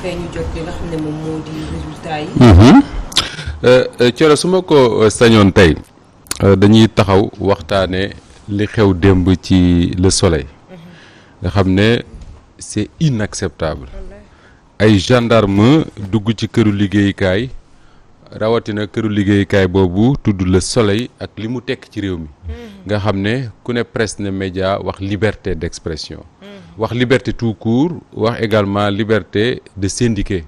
defee ñu jot li nga xam ne moom moo di résultat yi. Thioro su ma ko sañoon tey dañuy taxaw waxtaane li xew démb ci Le Soleil nga xam ne c'est inacceptable ay gendarme dugg ci këru liggéeyukaay rawatina këru liggéeyukaay boobu tudd Le Soleil ak li mu tekk ci réew mi nga xam ne ku ne presse ne média wax liberté d'expression wax liberté tout court wax également liberté de syndiquer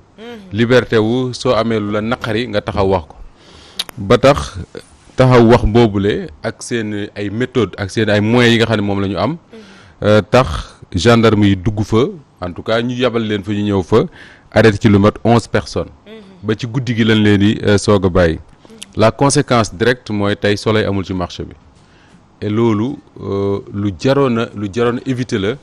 liberté wu soo amee lu la naqari nga taxaw wax ko ba taxaw wax boobule ak seen ay méthodes ak seen ay moyens yi nga xam ne moom la ñu am tax gendarme yi dugg fa en tout cas ñu yabal leen fa ñu ñëw fa arrêté ci lu mat 11 personnes ba ci guddi gi lañ leen di soog a bàyyi la conséquence directe mooy tey Soleil amul ci marché bi et loolu lu jaroon a éviter la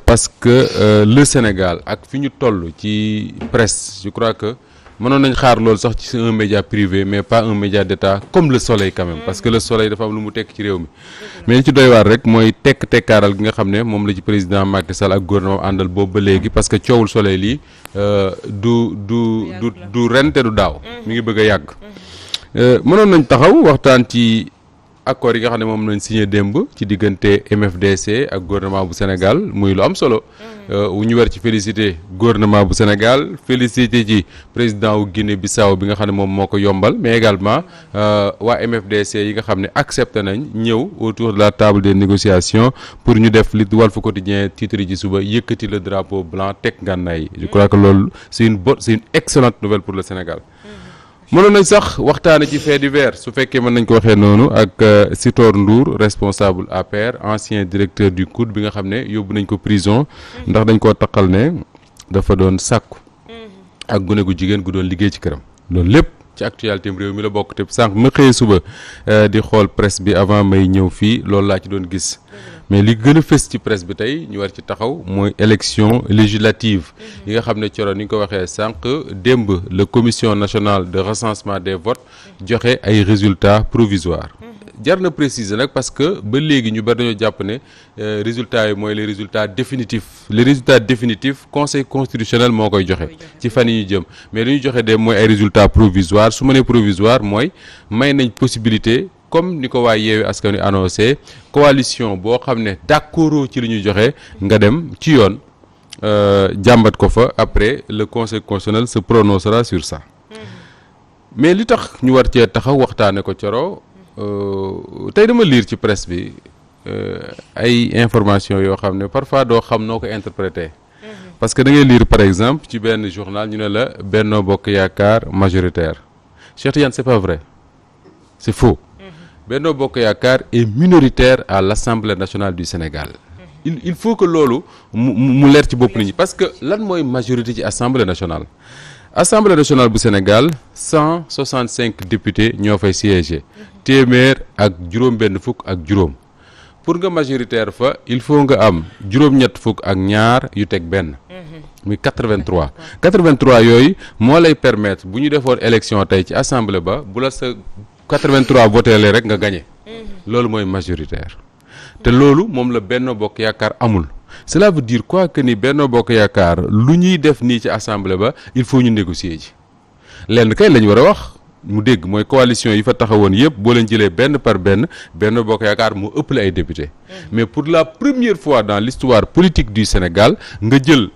parce que le Sénégal ak fi ñu toll ci presse je crois que mënoon nañ xaar loolu sax ci un média privé mais pas un média d'État comme Le Soleil quand même parce que Le Soleil dafa am lu mu tekk ci réew mi mais li ci doy waar rek mooy tekkaaral gi nga xam ne moom la ci président Macky Sall ak gouvernement àndal boobu ba léegi parce que coowul Soleil lii du ren te du daaw mi ngi bëgg a yàgg mënoon nañ taxaw waxtaan ci accord yi nga xam ne moom lañ signé démb ci diggante MFDC ak gouvernement bu Sénégal muy lu am solo wu ñu war ci féliciter gouvernement bu Sénégal féliciter ci président wu Guinée-Bissau bi nga xam ne moom moo ko yombal mais également waa MFDC yi nga xam ne accepté nañ ñëw autour de la table des négociations pour ñu def li Walf Quotidien titre ci suba yëkkati le drapeau blanc teg ngànnaay yi je crois que loolu c'est une excellente nouvelle pour le Sénégal. mënoon nañ sax waxtaane ci fait divers su fekkee mën nañ ko waxee noonu ak Sitor Ndour responsable APR ancien directeur du COUD bi nga xam ne yóbbu nañ ko prison ndax dañ koo taqal ne dafa doon sàkku ak gune gu jigéen gu doon liggéey ci këram loolu lépp ci actualité réew mi la bokk te sànq ma xëyee suba di xool presse bi avant may ñëw fii loolu laa ci doon gis mais li gën a fës ci presse bi tey ñu war ci taxaw mooy élection législative yi nga xam ne Thioro ni nga ko waxee sànq démb la commission nationale de recensement des votes joxe ay résultats provisoires jar na préciser nag parce que ba léegi ñu bari dañoo jàpp ne résultats yi mooy les résultats définitifs conseil constitutionnel moo koy joxe ci fan yi ñu jëm mais li ñu joxe de mooy ay résultats provisoires su ma nee provisoire mooy may nañ possibilité comme ni ko waa Yewwi Askan Wi annoncé coalition boo xam ne d'accord ci li ñu joxe nga dem ci yoon jàmbat ko fa après le conseil constitutionnel se prononcera sur ça mais li tax ñu war cee taxaw waxtaane ko Thioro tey dama lire ci presse bi ay information yoo xam ne parfois doo xam noo ko interpréter parce que da ngay lire par exemple ci benn journal ñu ne la Benno Bokk Yaakaar majoritaire Cheikh Tidiane c'est pas vrai c'est faux Benno Bokk Yaakaar est minoritaire à l'Assemblée nationale du Sénégal il faut que loolu mu leer ci bopp nit ñi parce que lan mooy majorité ci Assemblée nationale bu Sénégal 165 députés ñoo fay siéger téeméer ak juróom-benn fukk ak juróom pour nga majoritaire fa il faut nga am juróom-ñett fukk ak ñaar yu teg benn muy 83 yooyu moo lay permettre bu ñu defoon élection tey ci assemblée ba bu la sa 83 voté rek nga gagné loolu mooy majoritaire te loolu moom la Benno Bokk Yaakaar amul cela veut dire quoi que ni Benno Bokk Yaakaar lu ñuy def nii ci assemblée ba il faut ñu négocier ji lenn kay lañ war a wax mu dégg mooy coalition yi fa taxawoon yëpp boo leen jëlee benn par benn Benno Bokk Yaakaar mu ëppale ay députés mais pour la première fois dans l'histoire politique du Sénégal nga jël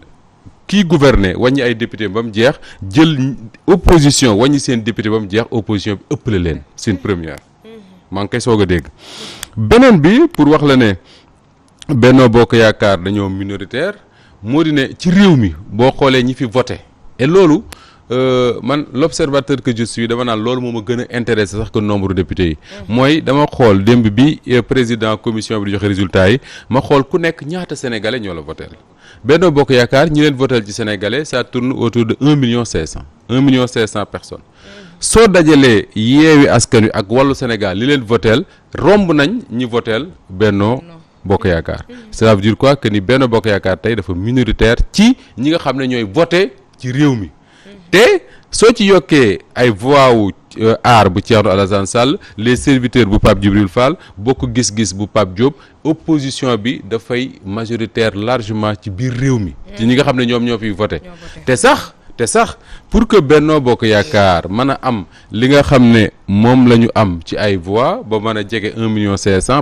kii gouverner wàññi ay député ba mu jeex jël opposition wàññi seen député ba mu jeex opposition bi ëppale leen c'est une première maa ngi koy soog a dégg beneen bi pour wax la ne Benno Bokk Yaakaar dañoo minoritaire moo di ne ci réew mi boo xoolee ñi fi voté et loolu man l'observateur que je suis dama naan loolu moo ma gën a intéressé sax que nombre de députés yi mooy dama xool démb bi président commission bi di joxe résultats yi ma xool ku nekk ñaata sénégalais ñoo la voté Benno Bokk Yaakaar ñi leen voté ci sénégalais ça tourne autour de 1 million 500 personnes soo dajalee Yewwi Askan Wi ak Wallu Sénégal li leen voté romb nañ ñi voté Benno Bokk Yaakaar ça veut dire quoi que ni Benno Bokk Yaakaar tey dafa minoritaire ci ñi nga xam ne ñooy voté ci réew mi te soo ci yokkee ay voix wu aar bu Thierno Alassane Sall les serviteurs bu Pape Djibril Fall bokk gis-gis bu Pape Diop opposition bi dafay majoritaire largement ci biir réew mi. ci ñi nga xam ne ñoom ñoo fiy voté. te sax pour que Benno Bokk Yaakaar mën a am li nga xam ne moom la ñu am ci ay voix ba mën a jege 1,5 million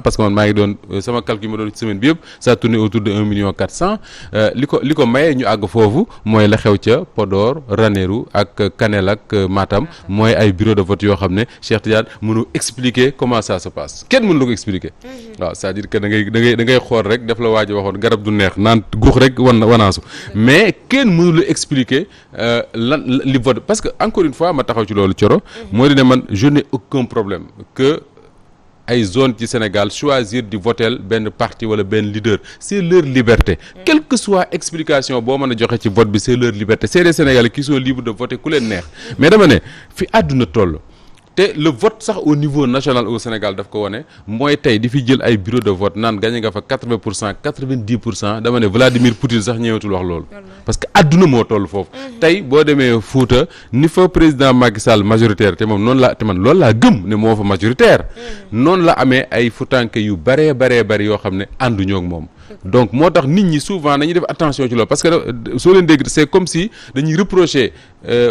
parce que man maa ngi doon sama calcul ma doon ci semaine bi yëpp ça tourne autour de 1,4 million li ko mayee ñu àgg foofu mooy la xew ca Podor Ranérou ak Kanel ak Matam mooy ay bureau de vote yoo xam ne Cheikh Tidiane mënu expliquer comment ça se passe kenn mënu la ko expliquer waaw c'est-à-dire que da ngay xool rek def la waaj a waxoon garab du neex naan guux rek wanaasu mais kenn mënu la expliquer li vote parce que encore une fois ma taxaw ci loolu Thioro moo di ne man je n'ai aucun problème que ay zone ci Sénégal choisir di voter benn parti wala benn leader c'est leur liberté quelle que soit explication boo mën a joxe ci vote bi c'est leur liberté c'est des Sénégalais qui sont libres de voter ku leen neex mais dama ne fi àdduna toll te le vote sax au niveau national au Sénégal daf ko wane mooy tey di fi jël ay bureau de vote naan gagné nga fa 80% 90% dama ne Vladimir Poutine sax ñëwatul wax loolu parce que adduna moo toll foofu tey boo demee Fouta ni fa président Macky Sall majoritaire te moom noonu la te man loolu laa gëm ne moo fa majoritaire noonu la amee ay futanke yu baree yoo xam ne ànduñoo ak moom donc moo tax nit ñi souvent dañuy def attention ci loolu parce que soo leen dégg c'est comme si dañuy reprocher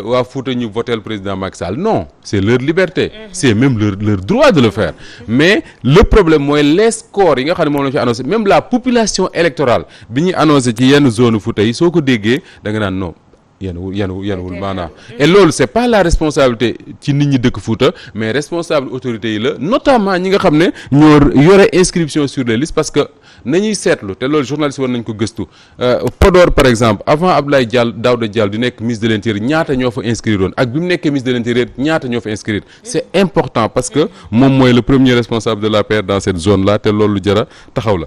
waa Fouta ñu voter le président Macky Sall non c'est leur liberté c'est même leur droit de le faire mais le problème mooy les scores yi nga xam ne moom la ñu fi annoncé même la population électorale bi ñuy annoncé ci yenn zone Fouta yi soo ko déggee da nga naan non yenuwul maanaam et loolu c'est pas la responsabilité ci nit ñi dëkk Fouta mais responsable autorités yi la notamment ñi nga xam ne ñoo yore inscription sur les listes parce que nañuy seetlu te loolu journaliste war nañ ko gëstu Podor par exemple avant Abdoulaye Daouda Diallo di nekk ministre de l'Intérieur ñaata ñoo fa inscrire woon ak bi mu nekkee ministre de l'Intérieur ñaata ñoo fa inscrire c'est important parce que moom mooy le premier responsable de l'APR dans cette zone là te loolu lu jara taxaw la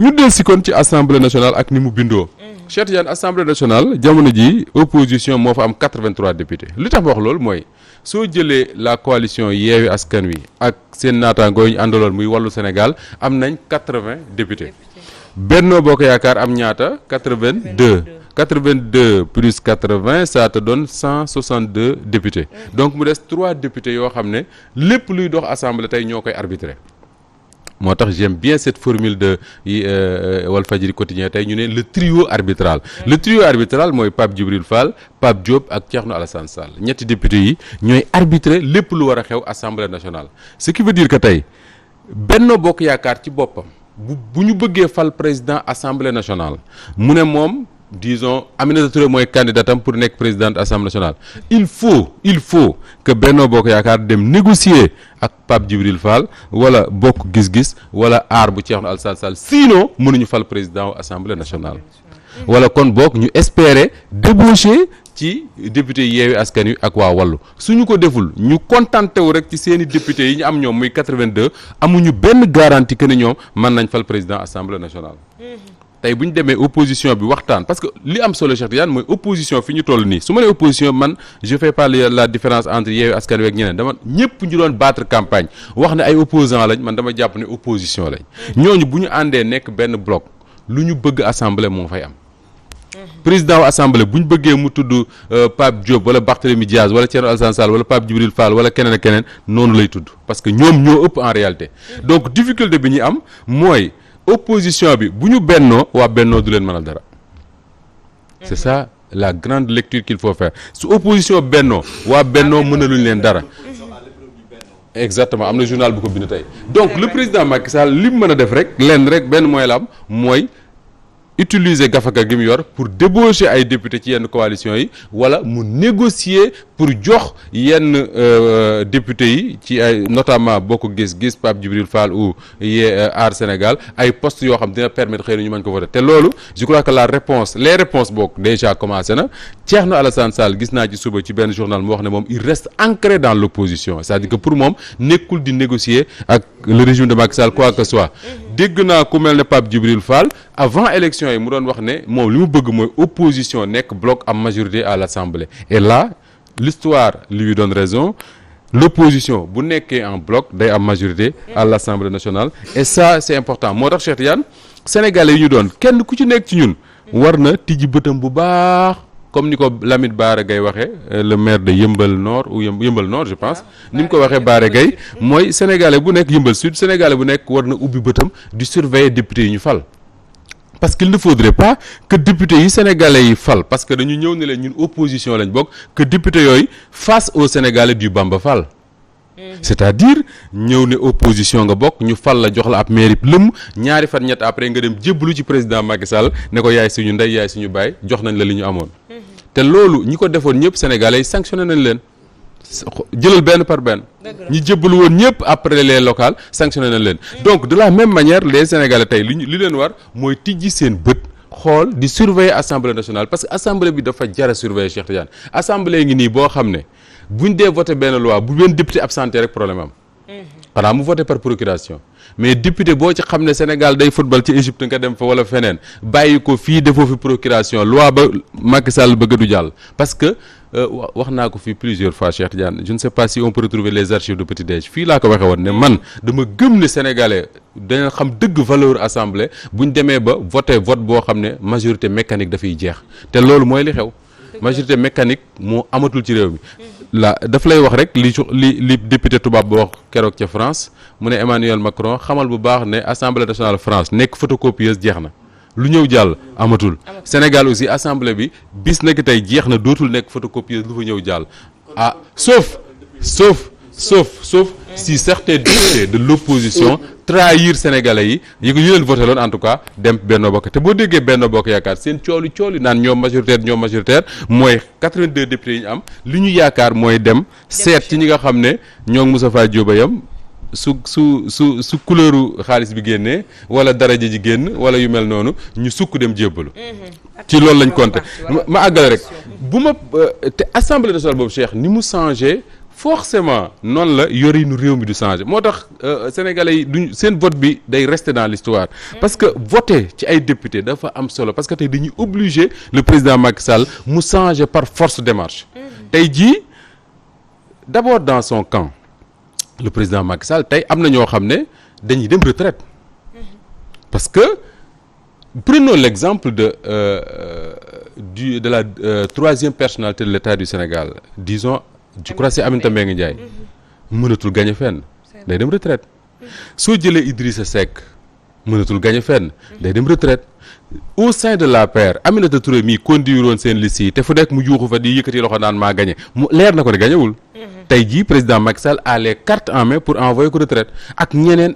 ñu del si kon ci assemblée nationale ak ni mu bindoo Cheikh Tidiane assemblée nationale jamono ji opposition moo fa am 83 députés li tax ma wax loolu mooy soo jëlee la coalition Yewwi Askan Wi ak seen naataangoo yi ñu àndaloon muy wàllu Sénégal am nañ 80 députés Benno Bokk Yaakaar am ñaata 82 plus 80 ça te donne 162 députés donc mu des 3 députés yoo xam ne lépp luy dox assemblée tey ñoo koy arbitrer moo tax j'aime bien cette formule de Walfadjri quotidien tey ñu ne le trio arbitral le trio arbitral mooy Pape Djibril Fall Pape Diop ak Thierno Alassane Sall ñetti députés yi ñooy arbitrer lépp lu war a xew assemblée nationale ce qui veut dire que tey Benno Bokk Yaakaar ci boppam bu ñu bëggee fal président assemblée nationale mu ne moom disons Aminata Touré mooy candidatam pour nekk présidente assemblée nationale il faut que Benno Bokk Yaakaar dem négocier ak Pape Djibril Fall wala bokk gis-gis wala aar bu Thierno Alassane Sall sinon mënuñu fal président assemblée nationale wala kon bokk ñu espérer débaucher ci député Yewwi Askan Wi ak waa Wallu suñu ko deful ñu contenté wu rek ci seeni députés yi ñu am ñoom muy 82 amuñu benn garantie que ne ñoom mën nañ fal président assemblée nationale tey bu ñu demee opposition bi waxtaan parce que li am solo Cheikh Tidiane mooy opposition fi ñu toll nii su ma nee opposition man je fais pas la différence entre Yewwi Askan Wi ak ñeneen dama ñëpp ñu doon battre campagne wax ne ay opposants lañ man dama jàpp ne opposition lañ ñooñu bu ñu àndee nekk benn bloc lu ñu bëgg assemblée moo fay am président wu assemblée bu ñu bëggee mu tudd Pape Diop wala Barthélémy Diaz wala Thierno Alassane Sall wala Pape Djibril Fall wala keneen ak keneen noonu lay tudd parce que ñoom ñoo ëpp en réalité donc difficulté bi ñu am mooy opposition bi bu ñu bennoo waa bennoo du leen mënal dara c'est ça la grande lecture qu'il faut faire su opposition bennoo waa bennoo mënaluñ leen dara exactement am na journal bu ko bind tey donc le président Macky Sall li mu mën a def rek lenn rek benn mooy la am mooy utiliser gafaka gi mu yor pour débaucher ay députés ci yenn coalition yi wala mu négocier pour jox yenn députés yi ci ay notamment Bokk Gis-Gis Pape Djibril Fall ou Aar Sénégal ay postes yoo xam dina permettre xëy na ñu mën ko voter te loolu je crois que les réponses bokk déjà commencé na Thierno Alassane Sall gis naa ci suba ci benn journal mu wax ne moom il reste ancré dans l'opposition c'est-à-dire que pour moom nekkul di négocier ak le régime de Macky Sall quoi que ce soit dégg naa ku mel ne Pape Djibril Fall avant élection yi mu doon wax ne moom li mu bëgg mooy opposition nekk bloc am majorité à l'Assemblée et là l'histoire lui donne raison l'opposition bu nekkee en bloc day am majorité à l'Assemblée nationale et ça c'est important moo tax Cheikh Tidiane sénégalais yi ñu doon kenn ku ci nekk ci ñun war na tijji bëtam bu baax comme ni ko Lamine Bara Gaye waxee le maire de Yeumbeul Nord ou Yeumbeul Nord je pense ni mu ko waxee Bara Gaye mooy sénégalais bu nekk Yeumbeul Sud sénégalais bu nekk war na ubbi bëtam di surveiller député yi ñu fal. parce qu'il ne faudrait pas que député yi sénégalais yi fal parce que dañu ñëw ne leen ñun opposition lañ bokk que député yooyu face aux sénégalais du Bamba Fall. c'est-à-dire ñëw ne opposition nga bokk ñu fal la jox la ab mairie lëm ñaari fan ñett après nga dem jébbalu ci président Macky Sall ne ko yaay suñu ndey yaay suñu baay jox nañ la li ñu amoon. te loolu ñi ko defoon ñëpp sénégalais yi sanctionné nañ leen. jëlal benn par benn. ñi jébbalu woon ñëpp après les locales sanctionné nañ leen. donc de la même manière les sénégalais tey li leen war mooy tijji seen bët. xool di surveiller assemblée nationale parce que assemblée bi dafa jara surveiller Cheikh Tidiane assemblée ngi nii boo xam ne buñ dee voté benn loi bu benn député absenté rek problème am. xanaa mu voté par procuration mais député boo ci xam ne Sénégal day football ci Égypte nga dem fa wala feneen bàyyi ko fii defoo fi procuration loi ba Macky Sall bëgg du jàll parce que wax naa ko fii plusieurs fois Cheikh Tidiane je ne sais pas si on peut retrouver les archives de Petit Déj fii laa ko waxee woon ne man dama gëm ne sénégalais dana xam dëgg valeur assemblée buñ demee ba voté vote boo xam ne majorité mécanique dafay jeex te loolu mooy li xew majorité mécanique moo amatul ci réew mi la daf lay wax rek li député tubaab ba wax keroog ca France mu ne Emmanuel Macron xamal bu baax ne assemblée nationale France nekk photocopieuse jeex na lu ñëw jàll amatul Sénégal aussi assemblée bi bis na ki tey jeex na dootul nekk photocopieuse lu fa ñëw jàll ah sauf si certains députés de l'opposition trahir sénégalais yi ñu leen voté loon en tout cas dem Benno Bokk te boo déggee Benno Bokk Yaakaar seen cooli naan ñoom majoritaire mooy 82 députés yi ñu am li ñu yaakaar mooy dem seet ci ñi nga xam ne ñoo ngi Moustapha Diop yam su couleuru xaalis bi génnee wala daraja ji génn wala yu mel noonu ñu sukk dem jébbalu ci loolu lañ compté ma àggale rek bu ma te assemblée nationale boobu Cheikh ni mu changé forcément noonu la yorinu réew mi du changé moo tax sénégalais yi duñ seen vote bi day rester dans l'histoire parce que voter ci ay député dafa am solo parce que tey dañuy obligé le président Macky Sall mu changer par force démarche tey jii d'abord dans son camp le président Macky Sall tey am na ñoo xam ne dañuy dem retraite parce que prenons l'exemple de la troisième personnalité de l'État du Sénégal disons je crois c'est Aminata Mbengue Ndiaye mënatul gagner fenn day dem retraite soo jëlee Idrissa Seck mënatul gagner fenn day dem retraite au sein de l'APR Aminata Touré mii conduire woon seen liste yi te fu nekk mu juuxu fa di yëkkati loxo naan maa gagné mu leer na ko ne gañewul tey jii président Macky Sall a les cartes en main pour envoyer ko retraite ak ñeneen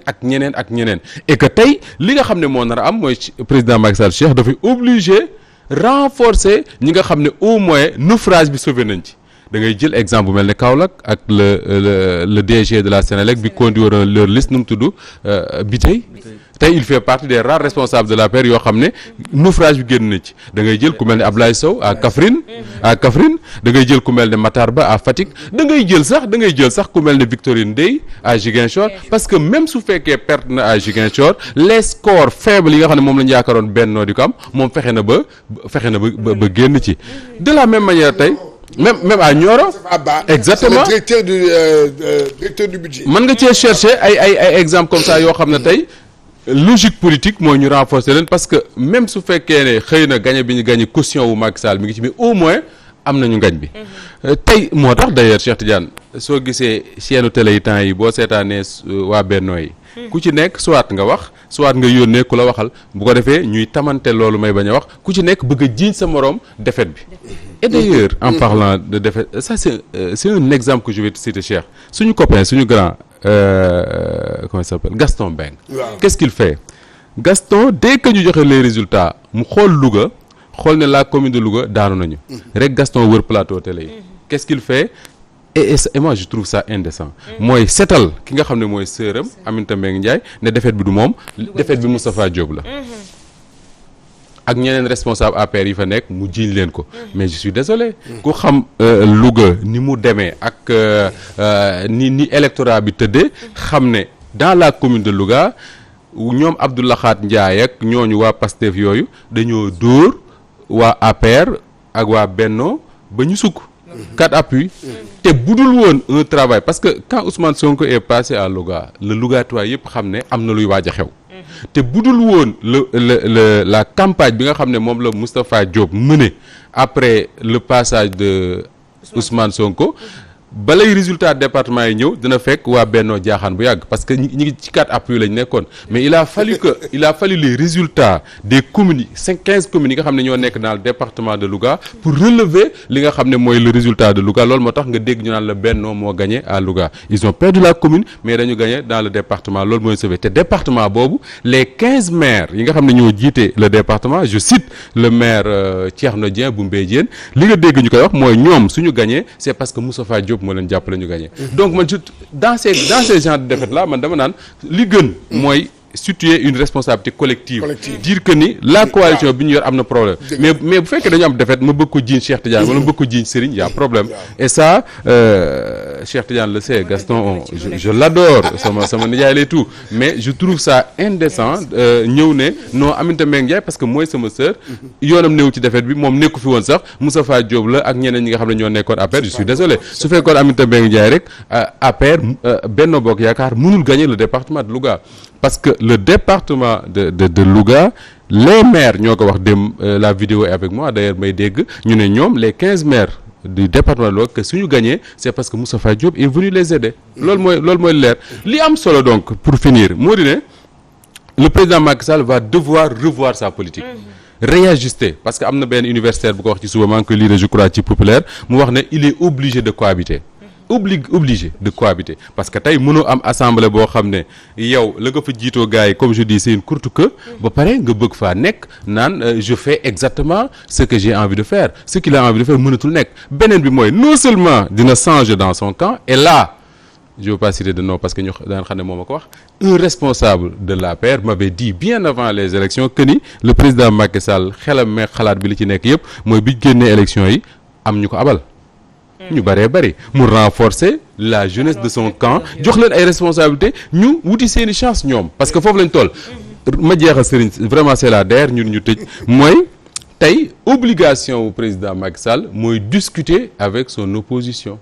et que tey li nga xam ne moo nar a am mooy président Macky Sall Cheikh dafay obligé renforcer ñi nga xam ne au moins naufrage bi sauvé nañ ci da ngay jël exemple bu mel ne Kaolack ak le DG de la Sénélec bi conduire leur liste nu mu tudd Biteye tey il fait partie des rares responsables de l'APR yoo xam ne naufrage bi génn na ci da ngay jël ku mel ne Ablaye Sow à Kaffrine da ngay jël ku mel ne Matar Ba à Fatick da ngay jël sax ku mel ne Victorine Ndeye à Ziguinchor parce que même su fekkee perte na à Ziguinchor les scores faibles yi nga xam ne moom la ñu yaakaaroon Benno di ko am moom fexe na ba génn ci de la même manière tey même à Nioro exactement directeur du budget mën nga cee chercher ay exemple comme ça yoo xam ne tey logique politique mooy ñu renforcer leen parce que même su fekkee ne xëy na gagné bi ñu gagné caution wu Macky Sall mi ngi ci mais au moins am nañu ngañ bi tey moo tax d'ailleurs Cheikh Tidiane soo gisee chaîne télé yi temps yi boo seetaanee waa Benno yi ku ci nekk soit nga wax soit nga yónnee ku la waxal bu ko defee ñuy tamante loolu may bañ a wax ku ci nekk bëgg a jiiñ sa moroom défaite bi et d'ailleurs en parlant de défaite ça c'est un exemple que je vais te citer Cheikh suñu copain suñu grand comment il s'appelle Gaston Mbengue qu'est-ce qu'il fait Gaston dès que ñu joxe les résultats mu xool Louga xool ne la commune de Louga daanu nañu rek Gaston wër plateau télé yi qu'est-ce qu'il fait et moi je trouve ça indécent mooy setal ki nga xam ne mooy sœuram Aminata Mbengue Ndiaye ne défaite bi du moom défaite bi Moustapha Diop la ak ñeneen responsable APR yi fa nekk mu jiiñ leen ko mais je suis désolé ku xam Louga ni mu demee ak ni électorat bi tëddee xam ne dans la commune de Louga ñoom Abdoulahat Ndiaye ak ñooñu waa Pastef yooyu dañoo dóor waa APR ak waa Benno ba ñu sukk 4 appuis te budul woon un travail parce que quand Ousmane Sonko est passé à Louga le Lougatois yëpp xam ne am na luy waaj a xew te budul woon la campagne bi nga xam ne moom la Moustapha Diop mené après le passage de Ousmane Sonko balay résultat département yi ñëw dina fekk waa Bennoo jaaxaan bu yàgg parce que ñi ngi ci 4 appuis lañ nekkoon mais il a fallu les résultats des communes 15 communes yi nga xam ne ñoo nekk dans le département de Louga pour relever li nga xam ne mooy le résultat de Louga loolu moo tax nga dégg ñu naan la Bennoo moo gagné à Louga ils ont perdu la commune mais dañu gagné dans le département loolu mooy sauvé te département boobu les 15 maires yi nga xam ne ñoo jiite le département je cite le maire Thierno Dieng bu Mbédiène li nga dégg ñu koy wax mooy ñoom suñu gagné c'est parce que Moustapha Diop moo leen jàppale ñu gagné donc man dans ces genres de défaites là man dama naan li gën mooy situer une responsabilité collective dire que ni la coalition bi ñu yor am na problème mais bu fekkee dañu am défaite ma bëgg ko jiiñ Cheikh Tidiane wala ma bëgg ko jiiñ Serigne y a problème et ça Cheikh Tidiane le sait Gaston je l'adore sama nijaay lay tout mais je trouve ça indécent ñëw ne non Aminata Mbengue Ndiaye parce que mooy sama sœur yoonam néew ci défaite bi moom nekku fi woon sax Moustapha Diop la ak ñeneen ñi nga xam ne ñoo nekkoon APR je suis désolé su fekkoon Aminata Mbengue Ndiaye rek APR Benno Bokk Yaakaar mënul gagner le département de Louga parce que le département de Louga les maires ñoo ko wax dem la vidéo est avec moi d'ailleurs may dégg ñu ne ñoom les 15 maires du département de Louga que suñu gagné c'est parce que Moustapha Diop est venu les aider loolu mooy leer li am solo donc pour finir moo di ne le président Macky Sall va devoir revoir sa politique réajuster parce que am na benn universitaire bu ko wax ci suba maa ngi koy lire je crois ci Populaire mu wax ne il est obligé de cohabiter obligé de cohabiter parce que tey mënoo am assemblée boo xam ne yow la nga fa jiitoo gars yi comme je dis c'est une courte queue ba pare nga bëgg faa nekk naan je fais exactement ce que j'ai envie de faire ce qu'il a envie de faire mënatul nekk beneen bi mooy non seulement dina changer dans son camp et là je veux pas citer de nom parce que ñu daan xam ne moom a ko wax un responsable de l'APR m'avait dit bien avant les élections que ni le président Macky Sall xelam mais xalaat bi li ci nekk yëpp mooy bi génnee élections yi am ñu ko abal ñu bëree bëri mu renforcer la jeunesse de son camp jox leen ay responsabilités ñu wuti seeni chance ñoom parce que foofu lañ toll ma jeexal Serigne vraiment c'est la DER ñun ñu tëj mooy tey obligation wu président Macky Sall mooy discuter avec son opposition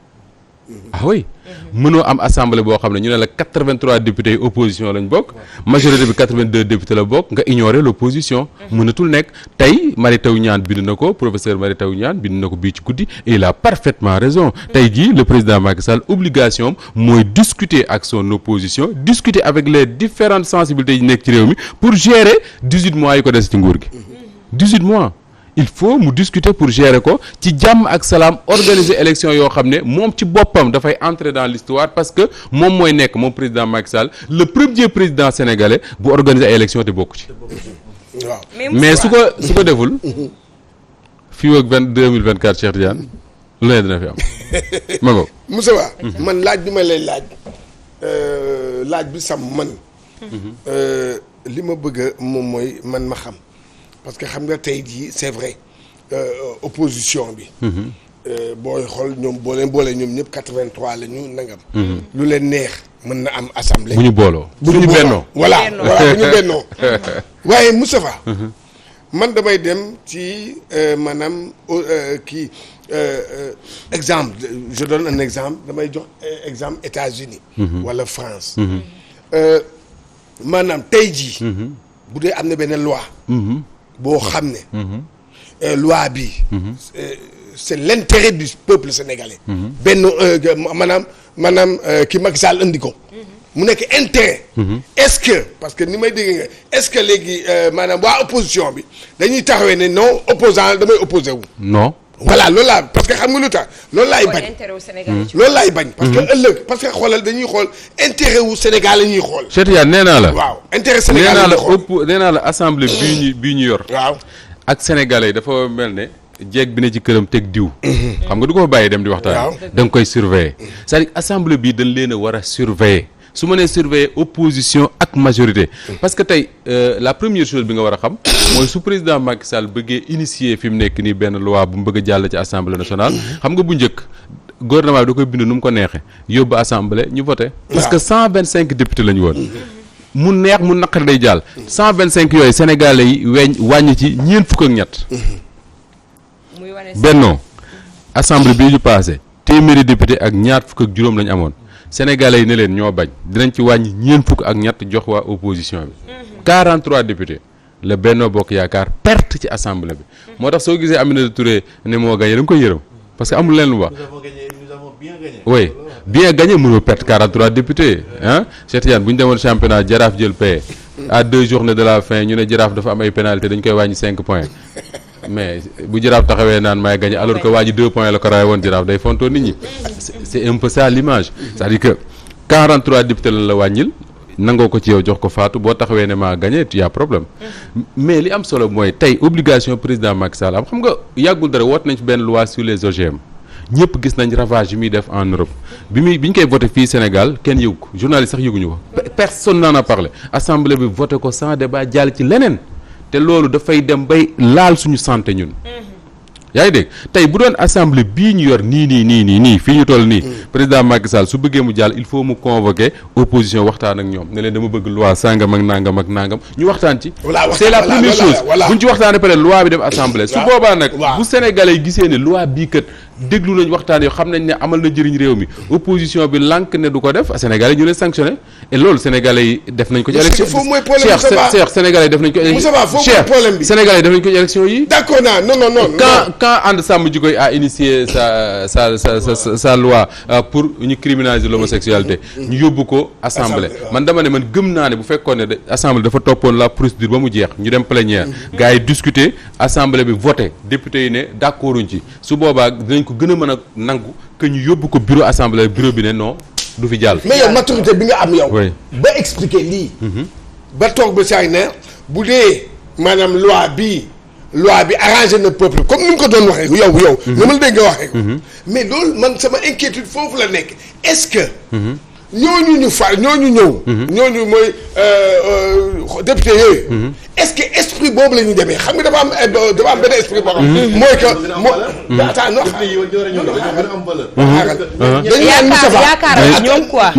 ah oui mënoo am assemblée boo xam ne ñu ne la 83 députés opposition lañ bokk majorité bi 82 députés la bokk nga ignorer l'opposition mënatul nekk tey Mary Teuw Niane bind na ko professeur Mary Teuw Niane bind na ko bii ci guddi et il a parfaitement raison tey jii le président Macky Sall obligation mooy discuter ak son opposition discuter avec les différentes sensibilités yi nekk ci réew mi pour gérer 18 mois yi ko des ci nguur gi 18 mois il faut mu discuter pour gérer ko ci jàmm ak salaam organiser élection yoo xam ne moom ci boppam dafay entrer dans l'histoire parce que moom mooy nekk moom président Macky Sall le premier président sénégalais bu organiser ay élection te bokku ci waaw mais su ko deful fii ak 2024 Cheikh Tidiane lu ne dina fi am ma ngo Moussa man laaj bi ma lay laaj bi sam man li ma bëgg moom mooy man ma xam parce que xam nga tey jii c'est vrai opposition bi booy xool ñoom boo leen boolee ñoom ñëpp 83 la ñu nangam lu leen neex mën na am assemblée bu ñu booloo bu ñu bennoo voilà bu ñu bennoo waaye Moustapha man damay dem ci maanaam kii exemple je donne un exemple damay jox exemple États-Unis wala France maanaam tey jii bu dee am na benn loi boo xam ne loi bi c'est l'intérêt du peuple sénégalais benn maanaam ki Macky Sall indi ko mu nekk intérêt est-ce que parce que ni may dégg nga est-ce que léegi maanaam waa opposition bi dañuy taxawee ne non opposant damay opposé wu non voilà loolu laa parce que xam nga lu tax loolu laay bañ parce que ëllëg parce que xoolal dañuy xool intérêt wu Sénégal la ñuy xool Cheikh Tidiane nee naa la waaw intérêt Sénégal la ñuy xool nee naa la assemblée bii ñu yor waaw ak sénégalais yi dafa mel ne jeeg bi ne ci këram teg diw xam nga du ko fa bàyyi dem di waxtaan da nga koy surveiller c'est-à-dire assemblée bii dañ leen a war a surveiller su ma nee surveiller opposition ak majorité parce que tey la première chose bi nga war a xam mooy su président Macky Sall bëggee initier fi mu nekk nii benn loi bu mu bëgg a jàll ci assemblée nationale xam nga bu njëkk gouvernement bi da koy bind nu mu ko neexee yóbbu assemblée ñu voté parce que 125 députés la ñu woon mu neex mu naqari day jàll 125 yooyu sénégalais yi wàññi ci ñeent fukk ak ñett bennoo assemblée bii ñu passé téeméeri député ak ñaar fukk ak juróom lañu amoon sénégalais yi ne leen ñoo bañ dinañ ci wàññi ñeent fukk ak ñett jox waa opposition bi 43 députés la Benno Bokk Yaakaar perte ci assemblée bi moo tax soo gisee Aminata Touré ne moo gagné da nga koy yërëm parce que amul leen lu wax oui bien gagné mënoo perte 43 députés ah Cheikh Tidiane bu ñu demoon championnat Jaraaf jël paie à 2 journées de la fin ñu ne Jaraaf dafa am ay pénalité dañ koy wàññi 5 points mais bu Jaraaf taxawee naan maay gagné alors que waa ji 2 points la ko rawee woon Jaraaf day fontoo nit ñi c'est un peu ça l'image c'est-à-dire que 43 députés lan la wàññil nangoo ko ci yow jox ko Fatou boo taxawee ne maa gagné y a problème mais li am solo mooy tey obligation président Macky Sall am xam nga yàggul dara woot nañ ci benn loi sur les OGM ñëpp gis nañ ravage yi muy def en Europe bi ñu koy voté fii Sénégal kenn yëgu ko journaliste sax yëguñu ko personne n'en a parlé assemblée bi voté ko sans débat jàll ci leneen te loolu dafay dem bay laal suñu santé ñun yaa ngi dégg tey bu doon assemblée bii ñu yor nii fii ñu toll nii président Macky Sall su bëggee mu jàll il faut mu convoquer opposition waxtaan ak ñoom ne leen dama bëgg loi sangam ak nangam ñu waxtaan ci c'est la première chose buñ ci waxtaanee peut-être loi bi dem assemblée su boobaa nag bu sénégalais yi gisee ne loi bii kat déglu nañ waxtaan yoo xam nañ ne amal na njëriñ réew mi opposition bi lànk ne du ko def sénégalais ñu leen sanctionné et loolu sénégalais yi def nañ ko ci élection Cheikh sénégalais yi def nañ ko Cheikh sénégalais yi def nañ ko ci élection yi d'accord naa non quand ànd sàmm jikko yi a initié sa loi pour ñu criminaliser l'homosexualité ñu yóbbu ko assemblée man dama ne man gëm naa ne bu fekkoon ne assemblée dafa toppoon la procédure ba mu jeex ñu dem plénière gars yi discuter assemblée bi voté député yi ne d'accorduñ ci su boobaa dinañ ko gën a mën a nangu que ñu yóbbu ko bureau assemblée bureau bi ne non du fi jàll mais yow maturité bi nga am yow ba expliquer lii ba toog ba saay ne bu dee maanaam loi bi arrangé na peuple comme ni nga ko doon waxee yow na ma la dégg nga waxee ko mais loolu man sama inquiétude foofu la nekk est-ce que ñooñu ñu far ñooñu ñëw ñooñu mooy député yooyu est-ce que esprit boobu la ñuy demee xam nga dafa am benn esprit boo xam mooy que attends non dañu naan Moustapha ñoom quoi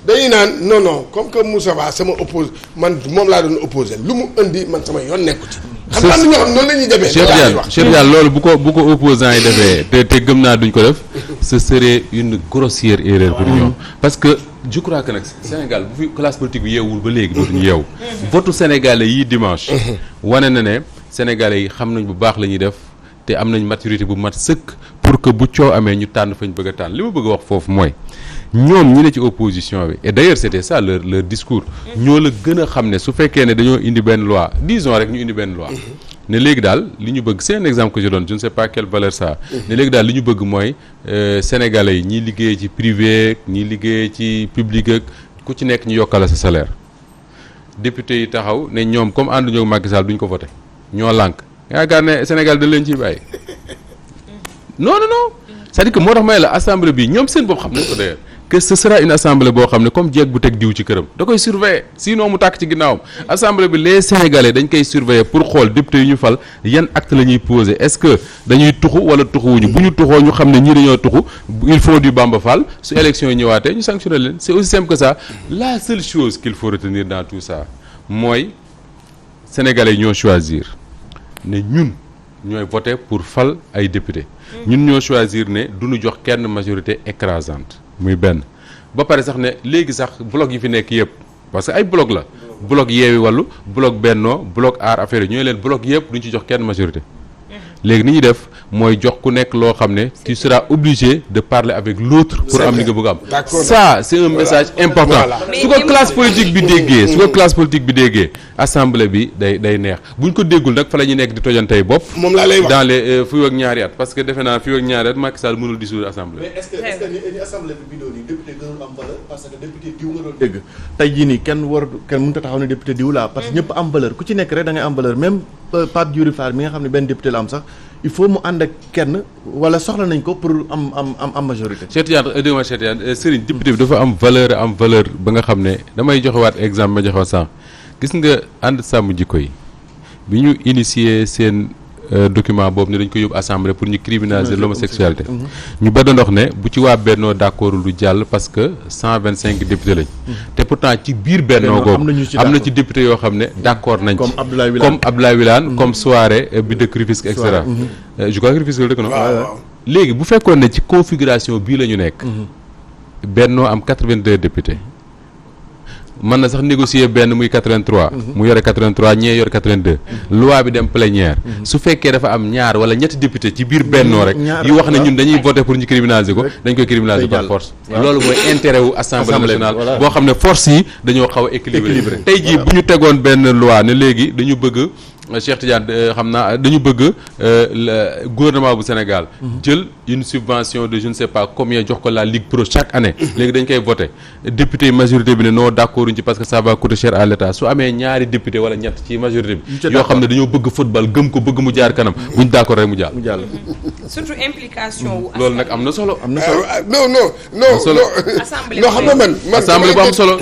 dañuy naan non comme que Moustapha sama oppose man moom laa doon opposé lu mu indi man sama yoon nekku ci xam nga am na ñoo xam noonu la ñuy demee Cheikh Diane loolu bu ko opposants yi defee te gëm naa duñ ko def ce serait une grossière erreur pour ñoom parce que je crois que nag Sénégal bu fi classe politique bi yeewul ba léegi dootuñu yeewu votu sénégalais yi dimanche wane na ne sénégalais yi xam nañ bu baax la ñuy def te am nañ maturité bu mat sëkk pour que bu coow amee ñu tànn fañ bëgg a tànn li ma bëgg a wax foofu mooy ñoom ñi ne ci opposition bi et d'ailleurs c'était ça leur discours ñoo la gën a xam ne su fekkee ne dañoo indi benn loi disons rek ñu indi benn loi ne léegi daal li ñu bëgg c'est un exemple que je donne je ne sais pas quelle valeur ça ne léegi daal li ñu bëgg mooy sénégalais yi ñiy liggéey ci privé ñiy liggéey ci public ak ku ci nekk ñu yokkala sa salaire député yi taxaw ne ñoom comme ànduñu ak Macky Sall duñ ko voté ñoo lànk yaakaar ne Sénégal da leen ciy bàyyi non c'est-à-dire que moo tax may la assemblée bi ñoom seen bopp xam nañ ko d'ailleurs que ce sera une assemblée boo xam ne comme jeeg bu teg diw ci këram da koy surveiller sinon mu tàkk ci ginnaawam assemblée bi les sénégalais dañ koy surveiller pour xool député yu ñu fal yan acte la ñuy poser est-ce que dañuy tuxu wala tuxuwuñu bu ñu tuxoo ñu xam ne ñii dañoo tuxu il faut du Bamba Fall su élection yi ñëwaatee ñu sanctionner leen c'est aussi simple que ça la seule chose qu'il faut retenir dans tout ça mooy sénégalais ñoo choisir ne ñun ñooy voter pour fal ay député ñun ñoo choisir ne duñu jox kenn majorité écrasante muy benn ba pare sax ne léegi sax bloc yi fi nekk yëpp parce que ay bloc la bloc Yewwi Wallu bloc Benno bloc Aar Affaire yi ñooy leen bloc yëpp duñu ci jox kenn majorité léegi ni ñuy def mooy jox ku nekk loo xam ne tu seras obligé de parler avec l'autre pour am li nga bëgg am ça c'est un message important su ko classe politique bi déggee assemblée bi day neex buñ ko déggul nag fa la ñuy nekk di tojantey bopp moom laa lay wax dans les fii ak ñaari at parce que defe naa fii ak ñaari at Macky Sall mënul dissoudre assemblée mais est-ce que ni assemblée bi bindoo nii député gënul am valeur parce que député diw nga doon dégg tey jii nii kenn mënut a taxaw ne député diw laa parce que ñëpp am valeur ku ci nekk rek da ngay am valeur même Pape Djibril Fall mi nga xam ne benn député la am sax il faut mu ànd ak kenn wala soxla nañ ko pour am majorité. Cheikh Tidiane Serigne député bi dafa am valeur ba nga xam ne damay joxewaat exemple ma joxewaat sànq gis nga ànd sàmm jikko yi bi ñu initier seen document boobu ne dañ ko yóbbu assemblée pour ñu criminaliser l'homosexualité ñu ba ndox ne bu ci waa Bennoo d'accord lu jàll parce que 125 députés lañ te pourtant ci biir Bennoo googu am na ci député yoo xam ne d'accord nañ ci comme Abdoulaye Wilane comme Souaré bi dëkk Rufisque et cetera je crois que Rufisque la dëkk non léegi bu fekkoon ne ci configuration bii la ñu nekk. Benno am 82 députés. mën na sax négocier benn muy 83. mu yore 83 ñee yor 82. loi bi dem plénière. su fekkee dafa am ñaar wala ñetti député ci biir bennoo rek. yu wax ne ñun dañuy voter pour ñu criminaliser ko dañ koy criminaliser par force. loolu mooy intérêt wu assemblée nationale boo xam ne force yi dañoo xaw a équilibré. tey jii bu ñu tegoon benn loi ne léegi dañu bëgg. Cheikh Tidiane xam naa dañu bëgg gouvernement bu Sénégal jël une subvention de je ne sais pas combien jox ko la Ligue Pro chaque année léegi dañ koy voté député majorité bi ne non d'accord uñ ci parce que ça va coûter cher à l'État su amee ñaari député wala ñett ci majorité bi yoo xam ne dañoo bëgg football gëm ko bëgg mu jaar kanam buñ d'accord rek mu jàll surtout implication wu loolu nag am na solo non xam nga man assemblée bu am solo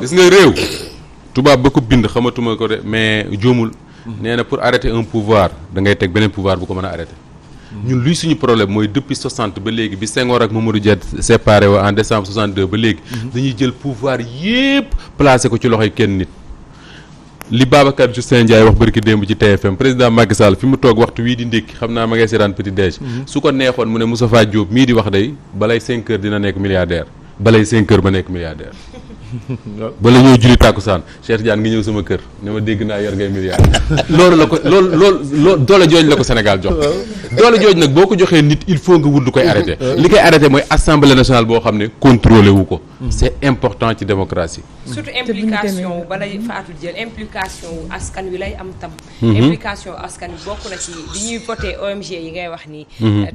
gis nga réew tubaab ba ko bind xamatuma ko de mais joomul nee na pour arrêter un pouvoir da ngay teg beneen pouvoir bu ko mën a arrêter ñun luy suñu problème mooy depuis 60 ba léegi bi Senghor ak Mamadou Dia séparé wa en décembre 62 ba léegi dañuy jël pouvoir yépp placé ko ci loxoy kenn nit li Babacar Justin Ndiaye wax bërki démb ci TFM président Macky Sall fi mu toog waxtu wii di ndékki xam naa ma ngay seetaan petit déj su ko neexoon mu ne Moustapha Diop mii di wax day balay 5 heures dina nekk milliardaire balay 5 heures ba nekk milliardaire bala ñëw julli tàkkusaan Cheikh Tidiane nga ñëw sama kër ne ma dégg naa yor ngay milliard loolu la ko loolu doole jooj la ko Sénégal jox doole jooj nag boo ko joxee nit il faut nga wut lu koy arrêté li koy arrêté mooy assemblée nationale boo xam ne contrôlé wu ko c'est important ci démocratie surtout implication wu balay faatu jël implication wu askan wi lay am tam implication askan wi bokk na ci bi ñuy voté OMG yi ngay wax nii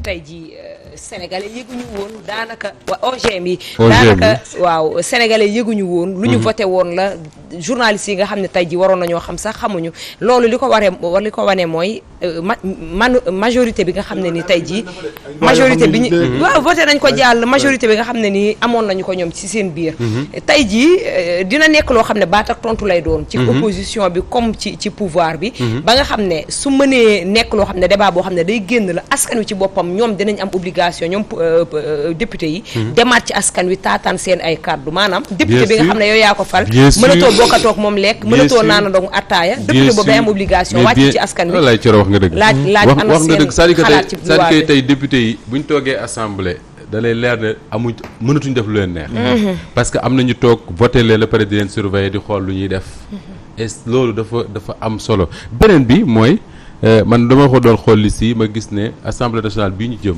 tey ji sénégalais yëguñu woon daanaka OGM yi daanaka waaw sénégalais yëguñu woon lu ñu voté woon la journalistes yi nga xam ne tey ji waroon nañoo xam sax xamuñu loolu li ko wane mooy majorité bi nga xam ne ni tey ji majorité bi ñu waaw voté nañ ko jàll majorité bi nga xam ne ni amoon nañu ko ñoom ci seen biir tey ji dina nekk loo xam ne baat ak tontu lay doon ci opposition bi comme ci pouvoir bi ba nga xam ne su mënee nekk loo xam ne débat boo xam ne day génn la askan wi ci boppam ñoom dinañ am obligation ñoom député yi demaat ci askan wi taataan seen ay kàddu maanaam député bi nga xam ne yow yaa ko fal mënatoo bokkatoog moom lekk mënatoo naana doog attaaya député boobu day am obligation wàcc ci askan wi laaj coro wax nga dëgg laaj wax nga dëgg c'est-à-dire que tey député yi buñ toogee assemblée da lay leer ne amuñ mënatuñ def lu leen neex parce que am nañu toog voté leen la pare di leen surveiller di xool lu ñuy def et loolu dafa am solo beneen bi mooy man dama ko doon xool li si ma gis ne assemblée nationale bii ñu jëm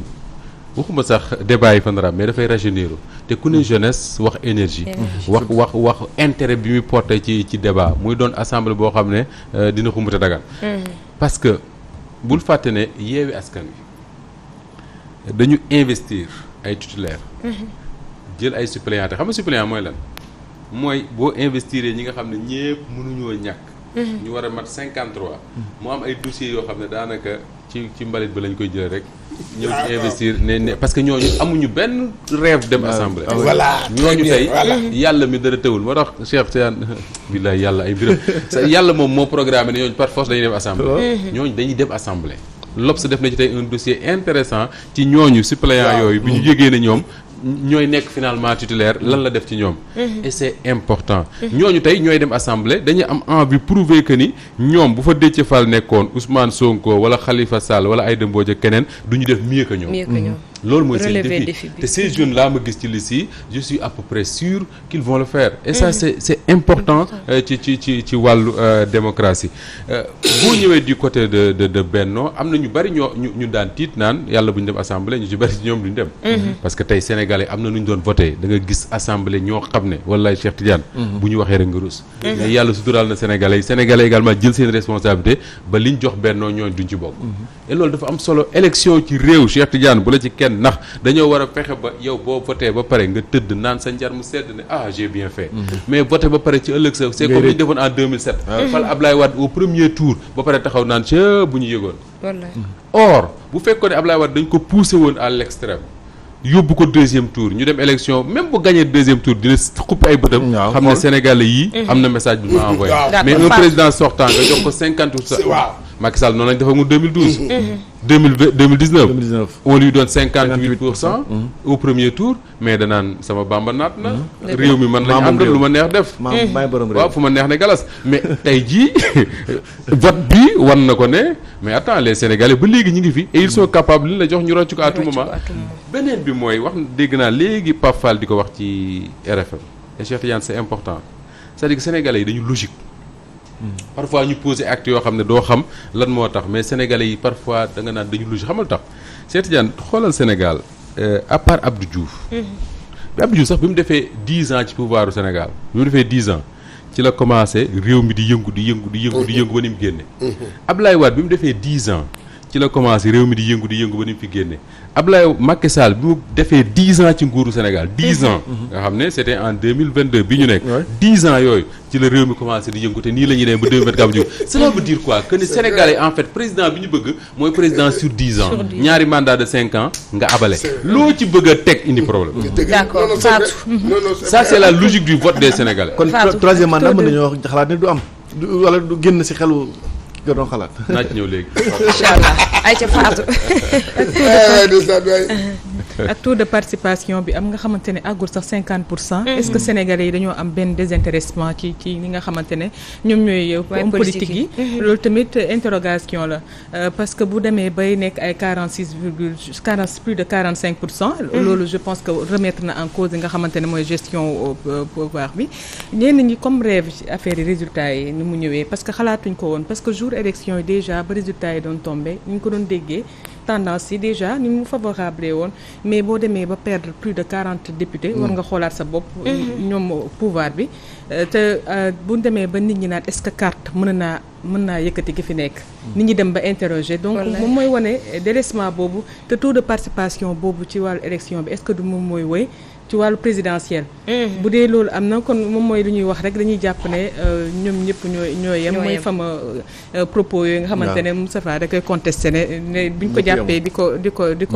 waxuma sax débat yi fanara mais dafay rajeunir te ku ne jeunesse wax énergie wax intérêt bi muy porté ci débat muy doon assemblée boo xam ne dina xumbute dagan parce que bul fàtte ne yeewi askan wi dañu investir ay titulaires jël ay suppléants te xam nga suppléant mooy lan mooy boo investir ñi nga xam ne ñëpp mënuñoo ñàkk ñu war a mat 53 mu am ay dossiers yoo xam ne daanaka ci mbalit bi lañ koy jël rek ñëw ci investir ne parce que ñooñu amuñu benn rêve dem assemblée voilà ñooñu tey yàlla mi dara tëwul moo tax Cheikh Tidiane billaay yàlla ay mbiram yàlla moom moo programmé ne ñooñu par force dañuy dem assemblée ñooñu dañuy dem assemblée L'Obs def na ci tey un dossier intéressant ci ñooñu suppléants yooyu bi ñu jógee ne ñoom ñooy nekk finalement titulaire lan la def ci ñoom et c'est important ñooñu tey ñooy dem assemblée dañuy am envie prouver que ni ñoom bu fa Déthié Fall nekkoon Ousmane Sonko wala Khalifa Sall wala Aïda Mbodj ak keneen du ñu def mieux que ñoom loolu mooy seen défi te ces jeunes là ma gis ci liste yi je suis à peu près sûr qu'ils vont le faire et ça c'est important ci wàllu démocratie boo ñëwee du côté de Benno am na ñu bari ñu daan tiit naan yàlla bu ñu dem assemblée ñu ci bari ci ñoom duñu dem parce que tey sénégalais am na nu ñu doon voté da nga gis assemblée ñoo xam ne wallaay Cheikh Tidiane bu ñu waxee rek nga rus mais yàlla suturaal na sénégalais également jël seen responsabilité ba liñ jox Benno ñooñ duñ ci bokk et loolu dafa am solo élection ci réew Cheikh Tidiane bu la ci kenn ndax dañoo war a fexe ba yow boo voté ba pare nga tëdd naan sa njar mu sedd ne j'ai bien fait mais voté ba pare ci ëllëg sa c'est comme li ñu defoon en 2007 fal Ablaye Wade au premier tour ba pare taxaw naan ca bu ñu yëgoon or bu fekkoon ne Ablaye Wade dañ ko poussé woon à l'extrême yóbbu ko deuxième tour ñu dem élection même bu gagné deuxième tour dina xupp ay bëtam xam ne Sénégalais yii am na message bi ma envoyé mais un président sortant nga jox ko 50 waaw Macky Sall noonu lañ def ak mu 2012. 2019 on lui donne 58% au premier tour mais danaan sama bamba naat na. réew mi man lañ àndal lu ma neex def. waaw fu ma neex ne galas mais tey jii vote bi wan na ko ne mais attends les Sénégalais ba léegi ñu ngi fi et ils sont capables li la jox ñu rocc ko à tout moment. beneen bi mooy wax dégg naa léegi Pape Fall di ko wax ci RFM et Cheikh Tidiane c'est important c'est-à-dire que Sénégalais yi dañu logique. parfois ñu posé acte yoo xam ne doo xam lan moo tax mais sénégalais yi parfois da nga naan dañu logique xamal tax Cheikh Tidiane xoolal Sénégal à part Abdou Diouf. bi Abdou Diouf sax bi mu defee 10 ans ci pouvoir du Sénégal bi mu defee 10 ans ci la commencé réew mi di yëngu ba ni mu génne. Abdoulaye Wade bi mu defee 10 ans ci la commencé réew mi di yëngu ba ni mu fi génne. Abdoulaye Macky Sall bi mu defee 10 ans ci nguuru Sénégal 10 ans. nga xam ne c'était en 2022 bi ñu nekk. 10 ans yooyu ci la réew mi commencé di yëngu te nii la ñuy dem ba 2024 bi cela veut dire quoi que ni Sénégalais en fait président bi ñu bëgg mooy président sur 10 ans. ñaari mandat de 5 ans nga abale. loo ci bëgg a teg indi problème. d'accord ça c'est la logique du vote des Sénégalais. kon troisième mandat mën nañoo wax xalaat ne du am wala du génn ci xelu nga doon xalaat. naa ci ñëw léegi. incha allah ayca Fatou. ak taux de participation bi am nga xamante ne àggul sax 50%. est-ce que sénégalais yi dañoo am benn désintéressement ci li nga xamante ne ñoom ñooy. homme politique yi loolu tamit interrogation la parce que bu demee bay nekk ay 46 plus de 45%. loolu je pense que remettre na en cause li nga xamante ne mooy gestion pouvoir bi ñenn ñi comme rêve ci affaire yi résultats yi ni mu ñëwee parce que xalaatuñ ko woon parce que jour élection yi déjà ba résultats yi doon tombé ni ñu ko doon déggee. tendance yi déjà ni mu favorable woon mais boo demee ba perdre plus de 40 députés war nga xoolaat sa bopp ñoom pouvoir bi te bu demee ba nit ñi naan est-ce que carte mën naa yëkkati ki fi nekk nit ñi dem ba interroger donc moom mooy wane délaissement boobu te taux de participation boobu ci wàllu élection bi est-ce que du moom mooy woy ci wàllu présidentiel bu dee loolu am na kon moom mooy lu ñuy wax rek dañuy jàpp ne ñoom ñëpp ñoo yem mooy fama propos yooyu nga xamante ne Moustapha da koy contesté ne buñ ko jàppee di ko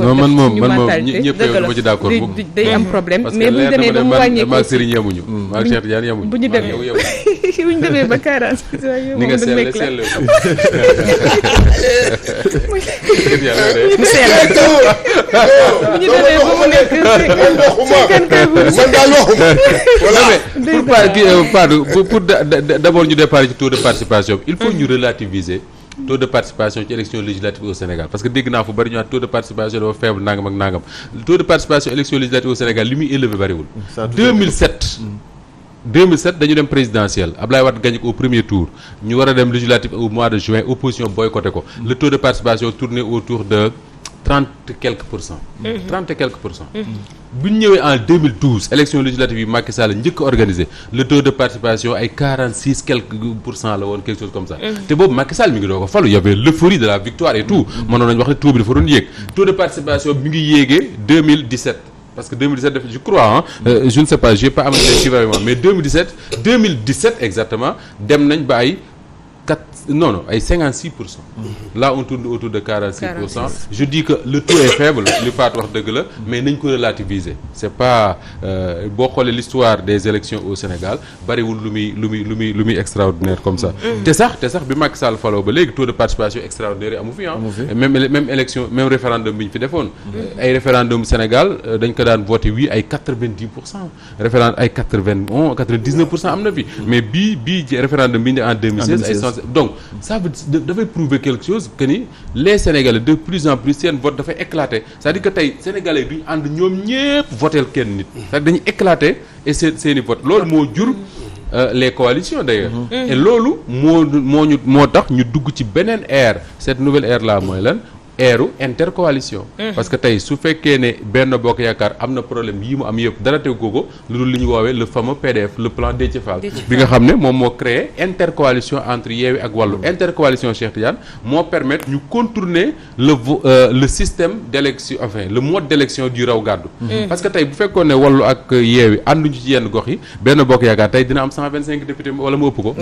non man moom ñëpp ma ci d'accord day am problème mais buñ demee ba mu wàññeeku maag Serigne yemuñu maag Cheikh Tidiane yemuñu bu ñu demee ba 40 ni nga selle bu ñu demee ba mu nekk man daal waxuma pour d'abord ñu départ ci taux de participation il faut ñu relativiser taux de participation ci élection législative au Sénégal parce que dégg naa fu bari ñu naan taux de participation dafa faible nangam ak nangam taux de participation élection législative au Sénégal li muy élevé bariwul 2007 dañu dem présidentielle Ablaye Wade gagné ko au premier tour ñu war a dem législative au mois de juin opposition boycotté ko le taux de participation tournait autour de 30 et quelques %. 30 et quelques %. bu ñu ñëwee en 2012 élection législative yi Macky Sall njëkk a organisé le taux de participation ay 46 quelques % la woon quelque chose comme ça. te boobu Macky Sall mi ngi doo ko falu y avait l'euphorie de la victoire et tout. mënoon nañu wax ne taux bi dafa doon yéeg. taux de participation mi ngi yéegee 2017. parce que 2017 je crois je ne sais pas j'ai pas amené les chiffres avec moi mais 2017 exactement dem nañ ba ay 56%. Là on tourne autour de 46%. Je dis que le taux est faible li Fatou wax dëgg la mais nañ ko relativiser c'est pas boo xoolee l'histoire des élections au Sénégal bariwul lu muy extraordinaire comme ça. te sax bi Macky Sall faloo ba léegi taux de participation extraordinaire yi amu fi même élection même référendum bi ñu fi defoon. ay référendum Sénégal dañ ko daan voté oui ay 90%. référendum ay 99% am na fi. mais bii référendum bi ñu en 2016 ay donc ça veut dafay prouver quelque chose que ni les Sénégalais de plus en plus seen vote dafay éclater c'est-à-dire que tey Sénégalais duñu ànd ñoom ñépp votel kenn nit c'est-à-dire dañuy éclater et seeni vote loolu moo jur les coalitions d'ailleurs et loolu moo tax ñu dugg ci beneen ère cette nouvelle ère là mooy lan eeru intercoalition parce que tey su fekkee ne Benno Bokk Yaakaar am na problème yi mu am yëpp dara tegu ko lu dul li ñu woowee le fameux PDF le plan Déthié Fall bi nga xam ne moom moo créé intercoalition entre Yewwi ak Wallu intercoalition Cheikh Tidiane moo permettre ñu contourner le système d'élection enfin le mode d'élection du raw gàddu parce que tey bu fekkoon ne Wallu ak Yewwi ànduñu ci yenn gox yi Benno Bokk Yaakaar tey dina am 125 députés wala mu ëpp ko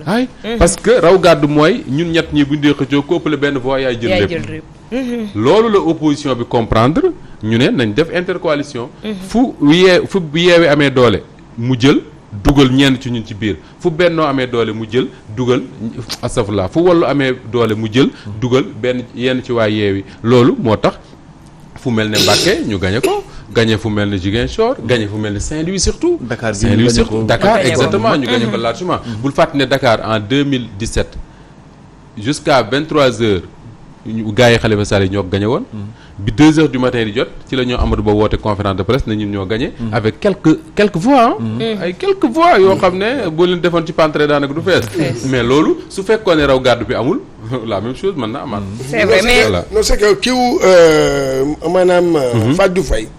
ay parce que raw gàddu mooy ñun ñett ñi buñ dee xëccoo ko ëppale benn voix yaay jël lépp loolu la opposition bi comprendre ñu ne nañ def intercoalition fu Yewwi amee doole mu jël dugal ñenn ci ñun ci biir fu bennoo amee doole mu jël dugal astafurlah fu wallu amee doole mu jël dugal benn yenn ci waa Yewwi loolu moo tax fu mel ne Mbacké ñu gañe ko gañe fu mel ne Ziguinchor gañe fu mel ne Saint-Louis surtout Saint-Louis surtout Dakar exactement ñu gañe ko largement bul fàttali ne Dakar en 2017 jusqu'à 23h gars yi Khalifa Sall yi ñoo gañe woon bi 2h du matin di jot ci la ñoo Amadou Ba woote conférence de presse ne ñun ñoo gagné. avec quelques voix ay quelques voix yoo xam ne boo leen defoon ci pantre daanaka du fees. mais loolu su fekkoon ne raw gàddu bi amul la même chose mën na amaat. c'est vrai mais non c'est que kiw maanaam. Fatou Faye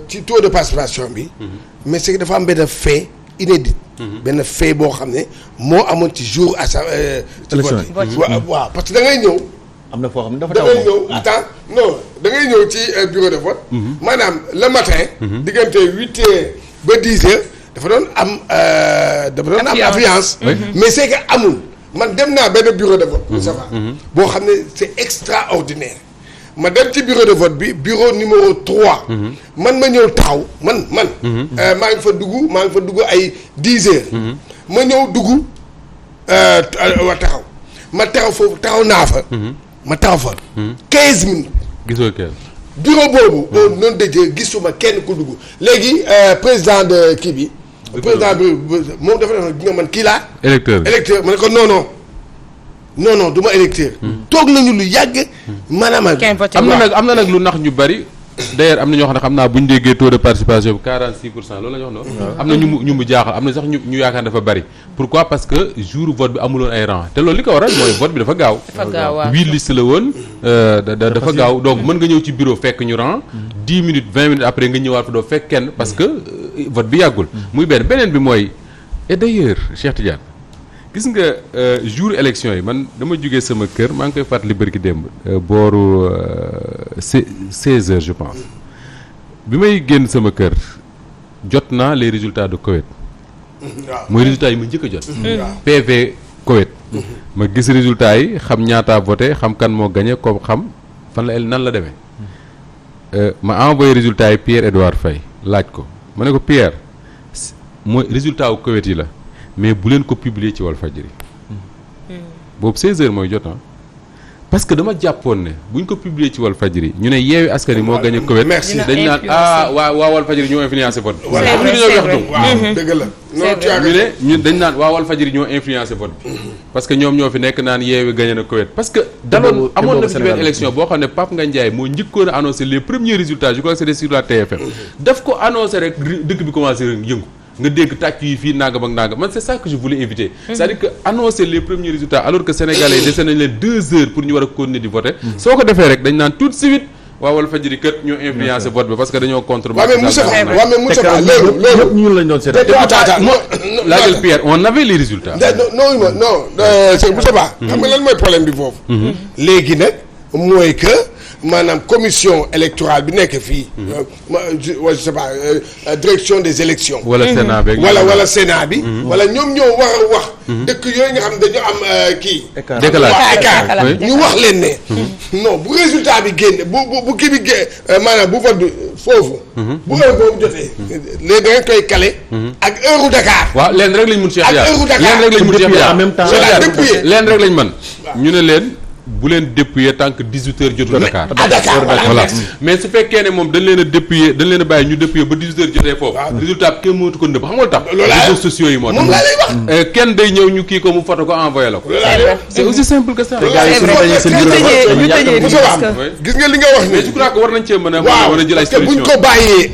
ci taux de participation bi. mais c'est que dafa am benn fait inédit. benn fait boo xam ne moo amoon ci jour à sa. waaw parce que da ngay ñëw. am na foo xam ne dafa da taw ngay ñëw attends non da ngay ñëw ci bureau de vote. maanaam le matin. diggante 8h ba 10h dafa doon am affluence. mais c'est que amul man dem naa benn bureau de vote. ça va boo xam ne c'est extraordinaire. ma dem ci bureau de vote bi bureau numéro 3. man ma ñëw taxaw man. maa ngi fa dugg ay 10h. ma ñëw dugg wa taxaw ma taxaw foofu taxaw naa fa. ma taxaw fa 15 minutes. gisoo kenn. bureau boobu. noonu dëjee gisuma kenn ku dugg léegi président de kii bi. président bi moom dafa def nga man kii laa. électeur ma ne ko non du ma électeur. toog nañu lu yàgg. maanaam am na nag lu nax ñu bari. d'ailleurs am na ñoo xam ne xam naa bu ñu déggee taux de participation bi 46% loolu la ñu wax noonu. am na ñu mu jaaxal am na sax ñu yaakaar dafa bari. pourquoi parce que jour vote bi amuloon ay rang te loolu li ko waral mooy vote bi dafa gaaw. waaw 8 liste la woon. dafa gaaw donc mën nga ñëw ci bureau fekk ñu rang. 10 minutes 20 minutes après nga ñëwaat fa doo fekk kenn parce que vote bi yàggul. muy beneen bi mooy et d'ailleurs Cheikh Tidiane gis nga jour élection yi man dama jógee sama kër maa ngi koy fàttali bërki démb booru 16h je pense bi may génn sama kër jot naa les résultats de Koweït. mooy résultats yi ma njëkk a jot. PV Koweït. ma gis résultats yi xam ñaataa voté xam kan moo gagné ko xam fan la nan la demee ma envoyé résultats yi Pierre-Edouard Faye laaj ko ma ne ko Pierre mooy résultat wu Koweït yi la. mais bu leen ko publier ci Walfadjri boobu 16h mooy jot parce que dama jàppoon ne bu ñu ko publier ci Walfadjri ñu ne Yewwi Askan Wi moo gagné Koweït dañ naan waa Walfadjri ñoo influencé vote bi. voilà dëgg la. ñu dañ naan waa Walfadjri ñoo influencé vote bi. parce que ñoom ñoo fi nekk naan Yewwi gagné na Koweït parce que. daloon amoon na fi benn élection boo xam ne Pape Ngagne Ndiaye moo njëkkoon a annoncé les premiers résultats je crois que c'était sur la TFM. daf ko annoncé rek dëkk bi commencé rek yëngu. nga dégg tàcc yi fii nangam ak nangam man c'est ça que je voulais éviter. c'est-à-dire que annoncer les premiers résultats alors que sénégalais yi dese nañ leen 2 heures pour ñu war a continuer di voter. soo ko defee rek dañ naan tout de suite waa Walfadjri kat ñoo influencé vote bi parce que dañoo contre. waaw mais Moussa loolu ñun lañ doon seetaan. laajal Pierre on avait les résultats. non c'est Moussa Ba. xam nga lan mooy problème bi foofu. léegi nag mooy que. maanaam commission électorale bi nekk fii. je sais pas direction des élections. wala Sénat beeg. wala Sénat bi. wala ñoom ñoo war a wax. dëkk yooyu nga xam dañu am kii. écart ñu wax leen ne. non bu résultat bi génn bu kii bi maanaam bu vote bi foofu. bu heure boobu jotee. léegi da ngeen koy kale. ak heure Dakar. waaw leen rek lañ mun Cheikh Dia ak heure Dakar leen rek lañ mun Cheikh Dia en même temps leen rek lañ mën ñu ne leen. bu leen dépouiller tant que 18h jotul Dakar. voilà mais su fekkee ne moom dañ leen a dépouiller dañ leen a bàyyi ñu dépouiller ba 18h jotee foofu. résultat bi kenn mënatu ko nëbb xam nga lu tax. réseaux sociaux yi moo tax. moom laa lay wax. kenn day ñëw ñu kii ko mu photo ko envoyé la ko. c'est aussi simple que ça. gis nga li nga wax mais je crois que war nañ cee mën a. waaw mën a jël ay parce que buñ solutions. ko bàyyee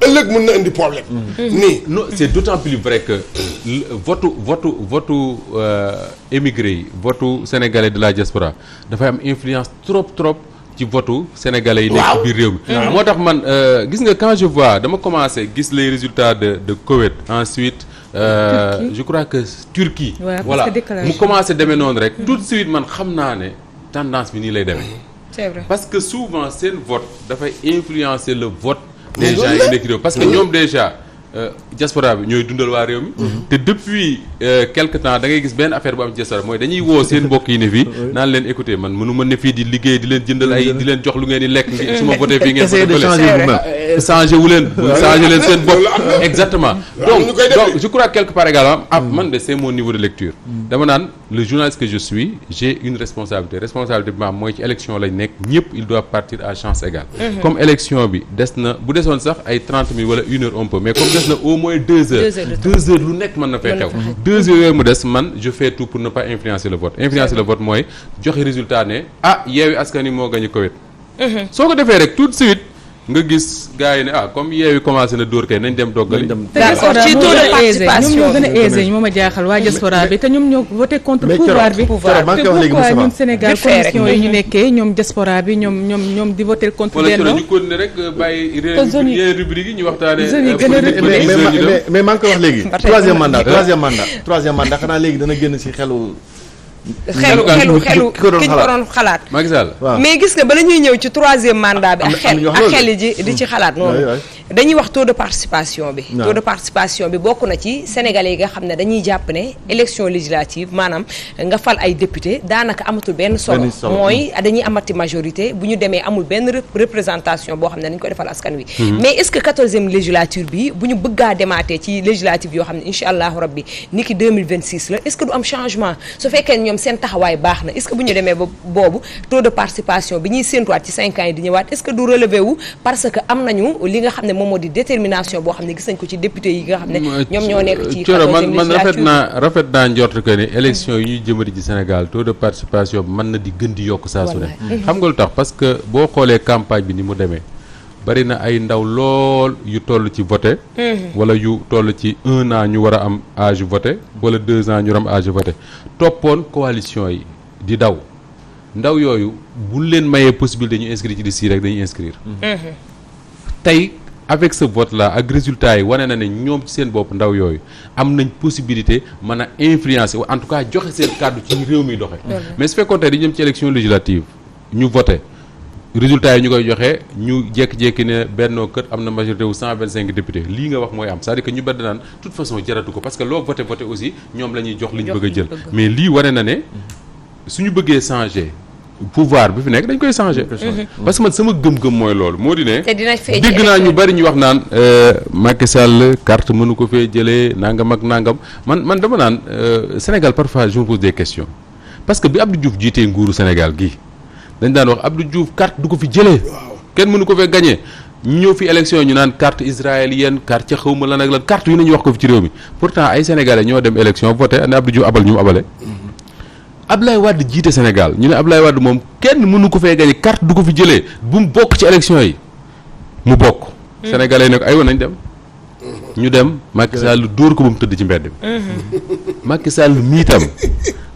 ëllëg mën na indi problème. nii non c'est d'autant plus vrai que votu émigré yi votu sénégalais de la diaspora dafay am influence trop ci votu sénégalais yi nekk biir réew mi moo tax man gis nga quand je vois dama commencé gis les résultats de Koweït ensuite je crois que Turquie voilà mu commencé demee noonu rek tout de suite man xam naa ne tendance bi nii lay demee c'est vrai parce que souvent seen vote dafay influencer le vote des gens yi nekk réew parce que ñoom déjà diaspora bi ñooy dundal waa réew mi te depuis quelque temps da ngay gis benn affaire bu am diaspora mooy dañuy woo seen mbokk yi ne fii naan leen écouter man mënu ma ne fii di liggéey di leen jëndal ay di leen jox lu ngeen di lekk su ma voté fii ngeen voté changé wu leen. changé leen seen bopp exactement. donc je crois quelque part également man de c'est mon niveau de lecture. dama naan le journaliste que je suis j'ai une responsabilité bi ma am mooy ci élection lañ nekk ñëpp il doit partir à chance égale. comme élection bi des na bu desoon sax ay 30 minutes wala 1 heure on peut mais comme des na au moins 2 heures. 2 heures lu nekk mën na fay xew. 2 heures yooyu mu des man je fais tout pour ne pas influencer le vote influencer le vote mooy joxe résultat ne Yewwi Askan Wi moo gagné Koweït. soo ko defee rek tout de suite nga gis gars yi ne comme Yewwi commencé na dóor kay nañ dem doggali. d'accord ci taux de participation ñoom ñoo gën a aisé moo ma jaaxal waa diaspora bi te ñoom ñoo voté contre pouvoir bi. te pourquoi ñun Sénégal conditions yi ñu nekkee ñoom diaspora bi ñoom di voté contre Benno. wala ñu continuer rek bàyyi yeneen rubrique yi ñu waxtaanee. mais maa ngi koy wax léegi. troisième mandat xanaa léegi dana génn ci xelu ki ko doon xalaat Macky Sall mais gis nga bala ñuy ñëw ci troisième mandat bi ak xel ji di ci xalaat noonu dañuy wax taux de participation bi taux de participation bi bokk na ci sénégalais yi nga xam ne dañuy jàpp ne élection législative maanaam nga fal ay député daanaka amatul benn solo mooy dañuy amati majorité bu ñu demee amul benn représentation boo xam ne dañ ko defal askan wi mais est-ce que 14e législature bi bu ñu bëggaa demaatee ci législative yoo xam ne incha allahu rabbi ni ki 2026 la est-ce que du am changement su fekkee ñoom seen taxawaay baax na est-ce que bu ñu demee ba boobu taux de participation bi ñuy séentuwaat ci 5 ans yi di ñëwaat est-ce que du relevé wu parce que am nañu li nga xam ne moom moo di détermination boo xam ne gis nañ ko ci député yi nga xam ne ñoom ñoo nekk ci man rafet naa njort que ni élection yi ñuy jëmati ci Sénégal taux de participation bi mën na di gën di yokk saa su ne xam nga lu tax parce que boo xoolee campagne bi ni mu demee bari na ay ndaw lool yu toll ci voté wala yu toll ci 1 an ñu war a am âge voté wala 2 ans ñu am âge voté toppoon coalition yi di daw ndaw yooyu bu leen mayee possibilité ñu inscrire ci liste yi rek dañuy inscrire tey avec ce vote là ak résultat yi wane na ne ñoom ci seen bopp ndaw yooyu am nañ possibilité mën a influencer en tout cas joxe seen kàddu ci réew mi doxe mais su fekkoon tey di jëm ci élection législative ñu voté résultat yi ñu koy joxe ñu jékki-jékki ne Benno kër am na majorité wu 125 députés lii nga wax mooy am c'est-à-dire que ñu bëri naan toute façon jaratu ko parce que loo voté aussi ñoom la ñuy jox li ñu bëgg a jël mais lii wane na ne suñu bëggee changer pouvoir bi fi nekk dañ koy changer parce que man sama gëm-gëm mooy loolu moo di ne dégg naa ñu bëri ñu wax naan Macky Sall carte mënu ko fee jëlee nangam ak nangam man dama naan Sénégal parfois je me pose des questions parce que bi Abdou Diouf jiitee nguuru Sénégal gii dañ daan wax Abdou Diouf carte du ko fi jëlee kenn mënu ko fee gagné ñu ñëw fi élection ñu naan carte israélienne carte ca xawma lan ak lan carte yu nañu wax ko fi ci réew mi pourtant ay sénégalais ñoo dem élection voté ne Abdou Diouf abal ñu mu abale Abdoulaye Wade jiite Sénégal ñu ne Abdoulaye Wade moom kenn mënu ko fee gagné carte du ko fi jëlee bu mu bokk ci élection yi mu bokk sénégalais yi ne ko aywa nañ dem ñu dem Macky Sall dóor ko ba mu tëdd ci mbedd bi Macky Sall mii tam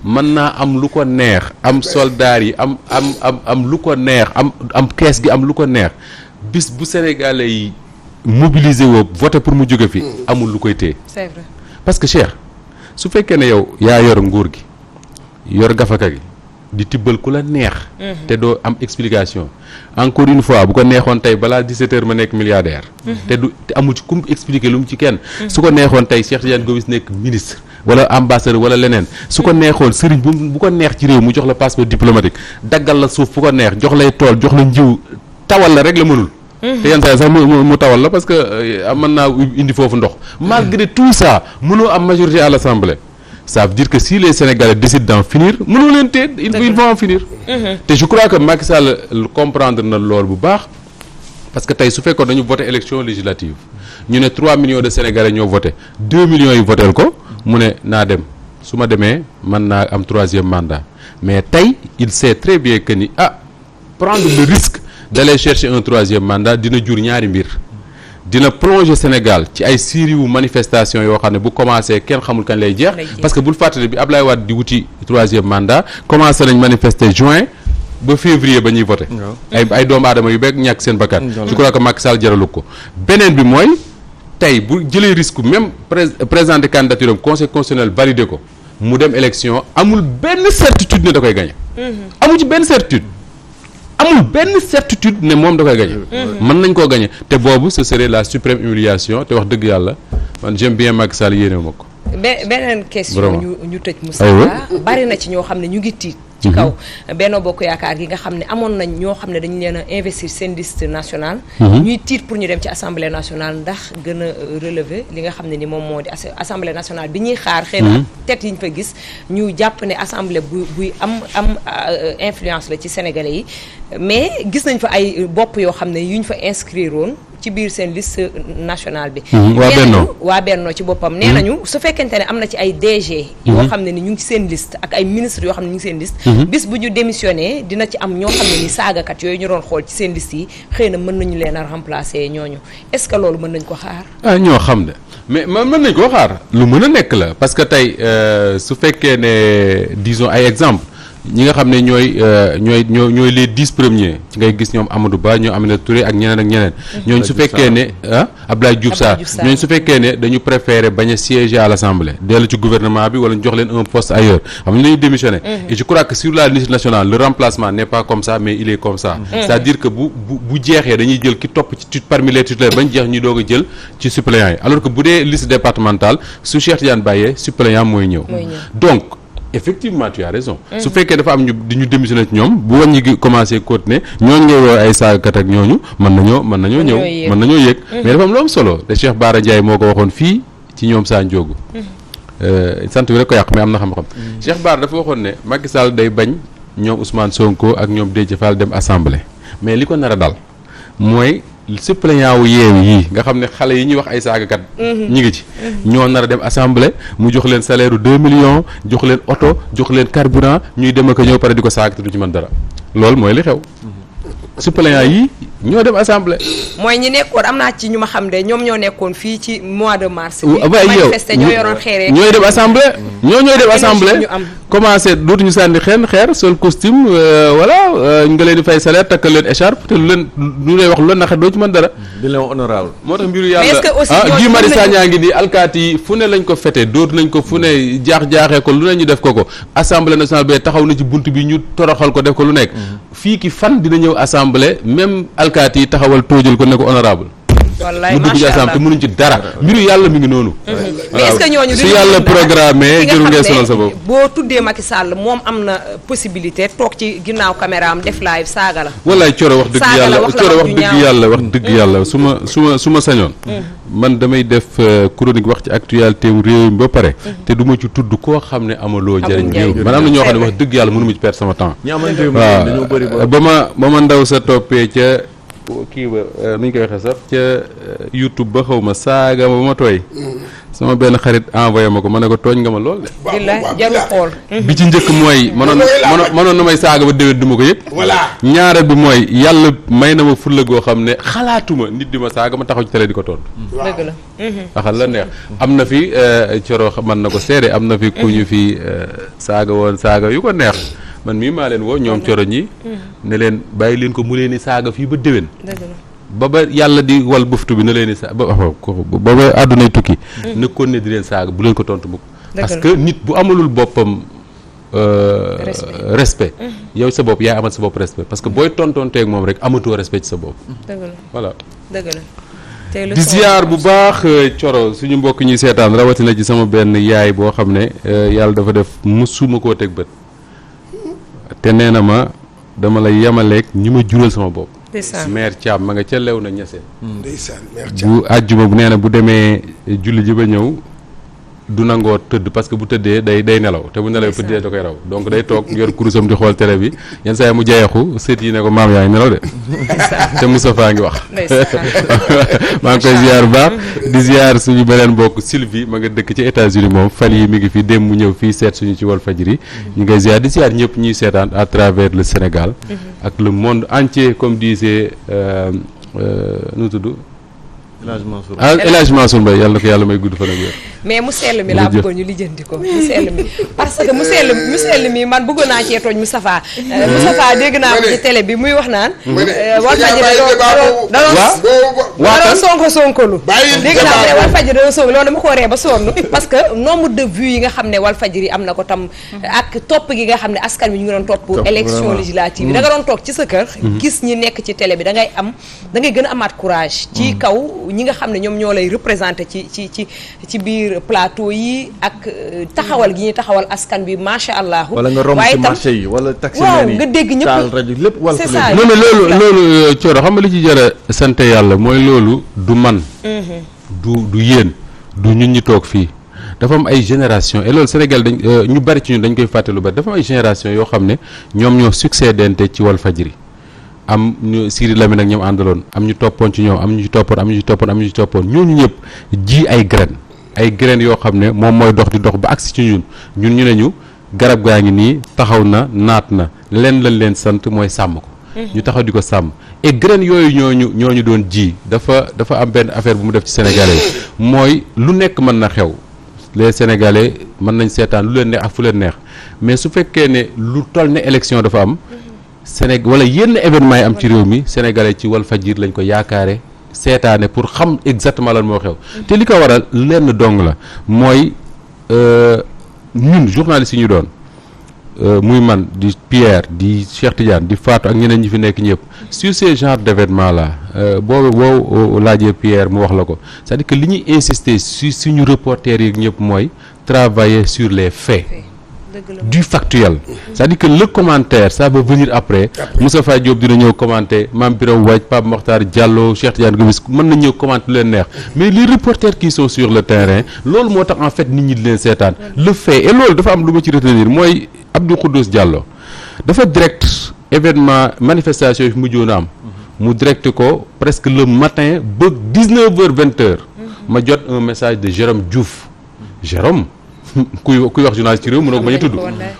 mën naa am lu ko neex am soldaar yi am lu ko neex am kees gi am lu ko neex bis bu sénégalais yi mobiliser woo voté pour mu jóge fi amul lu koy téye c'est vrai parce que Cheikh su fekkee ne yow yaa yor nguur gi yor gafaka gi di tibbal ku la neex te doo am explication encore une fois bu ko neexoon tey balaa 17h ma nekk milliardaire te amul ci ku mu expliquer lu mu ci kenn su ko neexoon tey Cheikh Tidiane Gomis nekk ministre wala ambassadeur wala leneen su ko neexoon sëriñ bu ko neex ci réew mu jox la passeport diplomatique daggal la suuf bu ko neex jox lay tool jox la njiw tawal la rek la mënul te yenn saa yi sax mu tawal la parce que mën naa indi foofu ndox malgré tout ça mënoo am majorité à l'Assemblée ça veut dire que si les Sénégalais décident d'en finir mënoo leen tee ils vont en finir te je crois que Macky Sall comprendre na loolu bu baax parce que tey su fekkoon dañu voté élection législative ñu ne 3 millions de Sénégalais ñoo voté 2 millions yi voteel ko mu ne naa dem su ma demee mën naa am 3e mandat mais tey il sait très bien que ni prendre le risque d'aller chercher un 3e mandat dina jur ñaari mbir dina plonger Sénégal ci ay série wu manifestation yoo xam ne bu commencé kenn xamul kañ lay jeex parce que bul fàttali bi Ablaye Wade di wuti 3e mandat commencé nañ manifester juin ba février ba ñuy voté ay doomu aadama yu beeg ñàkk seen bakkan je crois que Macky Sall jaralu ko beneen bi mooy tey bu jëlee risque même présenter candidature am conseil constitutionnel validé ko mu dem élection amul benn certitude ne da koy gagné amul ci benn certitude ne moom da koy gagné mën nañ koo gagné te boobu ce serait la suprême humiliation te wax dëgg yàlla man j'aime bien Macky Sall yéene ma ko beneen question ñu tëj Moustapha bari na ci ñoo xam ne ñu ngi tiit ci kaw Benno Bokk Yaakaar gi nga xam ne amoon nañ ñoo xam ne dañu leen a investir seen liste nationale ñuy tiit pour ñu dem ci assemblée nationale ndax gën a relever li nga xam ne ni moom moo di assemblée nationale bi ñuy xaar xëy na tête yi ñu fa gis ñu jàpp ne assemblée buy am influence la ci sénégalais yi mais gis nañ fa ay bopp yoo xam ne yu ñu fa inscrire woon ci biir seen liste nationale bi waa Benno ci boppam nee nañu su fekkente ne am na ci ay DG yoo xam ne ni ñu ngi ci seen liste ak ay ministres yoo xam ne ñu ngi seen liste bis bu ñu démissionné dina ci am ñoo xam ne ni saagakat yooyu ñu doon xool ci seen liste yi xëy na mën nañu leen a remplacer ñooñu est-ce que loolu mën nañ ko xaar ñoo xam ne mais mën nañ koo xaar lu mën a nekk la parce que tey su fekkee ne disons ay exemple ñi nga xam ne ñooy les 10 premiers ci ngay gis ñoom Amadou Ba ñoom Aminata Touré ak ñeneen ñooñu su fekkee ne Abdoulaye Diouf Sarr ñooñu su fekkee ne dañu préférer bañ a siéger à l'Assemblée dellu ci gouvernement bi wala ñu jox leen un poste ailleurs xam nga dañuy démissionner et je crois que sur la liste nationale le remplacement n'est pas comme ça mais il est comme ça c'est-à-dire que bu jeexee dañuy jël ki topp ci parmi les titulaires bañ jeex ñu doog a jël ci suppléants yi alors que bu dee liste départementale su Cheikh Tidiane bàyyee suppléant mooy ñëw donc effectivement tu as raison su fekkee dafa am ñu démissionné ci ñoom bu wàññi gi commencé continuer ñooñu ngay woo ay saagakat ak ñooñu mën nañoo yéeg mais dafa am lu am solo te Cheikh Bara Ndiaye moo ko waxoon fii ci ñoom saa njóogu sant bi rek ko yàq mais am na xam-xam Cheikh Bara dafa waxoon ne Macky Sall day bañ ñoom Ousmane Sonko ak ñoom Déthié Fall dem assemblée mais li ko nar a dal mooy suppléant wu Yewwi yii nga xam ne xale yi ñuy wax ay saagakat ñi ngi ci ñoo nar a dem assemblée mu jox leen salaire u 2 millions jox leen oto jox leen carburant ñuy dem ak ñëw pare di ko saag te du ci mën dara loolu mooy li xew suppléant yi ñoo dem assemblée mooy ñi nekkoon am naa ci ñu ma xam de ñoom ñoo nekkoon fii ci mois de mars manifesté ñoo yoroon xeeree ñooy dem assemblée ñooy dem assemblée commencé dootuñu sànni xeer sol costume voilà nga leen di fay salaire takkal leen écharpe te lu lay wax lu la naxe doo ci mën dara di leen honorable moo tax mbiru yàlla Guy Marius Sagna ngi nii alkaati yi fu ne lañ ko fete dootu nañ ko fu ne jaaxee ko lu ne ñu def ko assemblée nationale bee taxaw na ci bunt bi ñu toroxal ko def ko lu nekk fii ki fan dina ñëw assemblée même alkaati yi taxawal tóojal ko ne ko honorable wallaay mu dugg ci assemblée te mënuñ ci dara mbiru yàlla mi ngi noonu mais est-ce que ñooñu su yàlla programmé jëru ngeen sonal sa bopp boo tuddee Macky Sall moom am na possibilité toog ci ginnaaw caméra am def live saaga la wallaay Coro wax dëgg yàlla su ma sañoon man damay def chronique wax ci actualité réew mi ba pare te du ma ci tudd koo xam ne amaloo njëriñ réew man am na ñoo xam ne wax dëgg yàlla mënu ma ci perdre sama temps waaw ba ma ndaw sa toppee ca kii ba nu ñu koy waxee sax ca YouTube ba xaw ma saaga ma ba ma tooy sama benn xarit envoyé ma ko ma ne ko tooñ nga ma lool de. jarul xool. bi ci njëkk mooy mënoon na may saaga ba déwén du ma ko yëg. voilà ñaareel bi mooy yàlla may na ma fulla goo xam ne xalaatuma nit di ma saaga ma taxaw ci télé di ko tontu. dëgg la. waxal la neex am na fi Coro mën na ko seede am na fi ku ñu fi saaga woon saaga yu ko neex. man mii maa leen woo ñoom Coro ñi ne leen bàyyi leen ko mu leen di saaga fii ba déwén ba yàlla di wal buftu bi na leen di ba àddunay tukki nekkoon ne di leen saaga bu leen ko tontu mukk parce que nit bu amalul boppam respect yow sa bopp yaay amal sa bopp respect parce que booy tontonteeg moom rek amatoo respect ci sa bopp voilà dëgg la di ziar bu baax Coro suñu mbokk ñuy seetaan rawatina ci sama benn yaay boo xam ne yàlla dafa def musuma koo teg bët te nee na ma dama la yemaleeg ñi ma jural sama bopp. maire Thiam ma nga ca lew na ñese. ndeysaan maire Thiam bu àjjuma bu nee na bu demee julli ji ba ñëw du nangoo tëdd parce que bu tëddee day nelaw te bu nelawee pëddee da koy raw donc day toog yor kurusam di xool télé bi yenn saa yi mu jayeexu sët yi ne ko maam yaa ngi nelaw de. te Moustapha ngi wax. maa ngi koy ziar bu baax di ziar suñu beneen mbokk Sylvie ma nga dëkk ci États-Unis moom fan yi mi ngi fi dem mu ñëw fii seet suñu ci Walfadjri ñu ngay ziar di ziar ñëpp ñuy seetaan à travers le Sénégal. ak le monde entier comme disait nu tudd. El Hadj Mansour Mbaye yàlla na ko yàlla may gudd fan ak wér. mais mu sell mi laa bëggoon ñu lijjanti ko mu sell mi parce que mu sell mi man bëggoon naa cee tooñ Moustapha dégg naa ko ci télé bi muy wax naan Walfadjri da doon sonkolu dégg naa ko ne Walfadjri da doon sonko loolu dama ko waree ba sonn parce que nombre de vues yi nga xam ne Walfadjri am na ko tam ak topp gi nga xam ne askan wi ñu ngi doon topp élection législative yi da nga doon toog ci sa kër gis ñi nekk ci télé bi da ngay gën a amaat courage ci kaw ñi nga xam ne ñoom ñoo lay représenté ci biir plateau yi ak taxawal gi ñuy taxawal askan bi macha allah. wala nga romb ci marché yi wala taximan yi nga dégg ñëpp taal rajo lépp wala c'est ça. non mais loolu Thioro xam nga li ci jara sant yàlla mooy loolu du man du yéen du ñun ñi toog fii dafa am ay génération et loolu Sénégal dañ ñu bari ci ñun dañ koy fàtte lu bari dafa am ay génération yoo xam ne ñoom ñoo succédente ci Walfadjri am ñu Siri Lamine ak ñoom àndaloon am ñu toppoon ci ñoom am ñu ci toppoon am ñu ci toppoon am ñu ci toppoon ñooñu ñëpp ji ay graines yoo xam ne moom mooy dox di dox ba agsi ci ñun ñu ne ñu garab gaa ngi nii taxaw na naat na leen lañ leen sant mooy sàmm ko ñu taxaw di ko sàmm et graines yooyu ñooñu doon ji dafa am benn affaire bu mu def ci Sénégalais mooy lu nekk mën na xew les Sénégalais mën nañ seetaan lu leen neex ak fu leen neex mais su fekkee ne lu toll ne élection dafa am wala yenn événement yi am ci réew mi Sénégalais ci Walfadjri lañ ko yaakaare seetaane pour xam exactement lan moo xew te li ko waral lenn dong la mooy ñun journalistes yi ñu doon muy man di Pierre di Cheikh Tidiane di Fatou ak ñeneen ñi fi nekk ñëpp sur ces genres d'événements là boo laajee Pierre mu wax la ko c'est-à-dire que li ñuy insister suñu reporters yi ñëpp mooy travailler sur les faits du factuel c'est-à-dire que le commentaire ça va venir après Moustapha Diop dina ñëw commenter Mame Birame Wathie Pape Mokhtar Diallo Cheikh Tidiane Gomis mën na ñëw commenter lu leen neex mais les reporters qui sont sur le terrain loolu moo tax en fait nit ñi di leen seetaan le fait et loolu dafa am lu ma ci retenir mooy Abdou Khoudous Diallo dafa direct événement manifestation yi mujjoon a am mu direct ko presque le matin ba 19h 20h ma jot un message de Jérôme Diouf Jérôme kuy wax journaliste ci réew mënoo ko bañ a tudd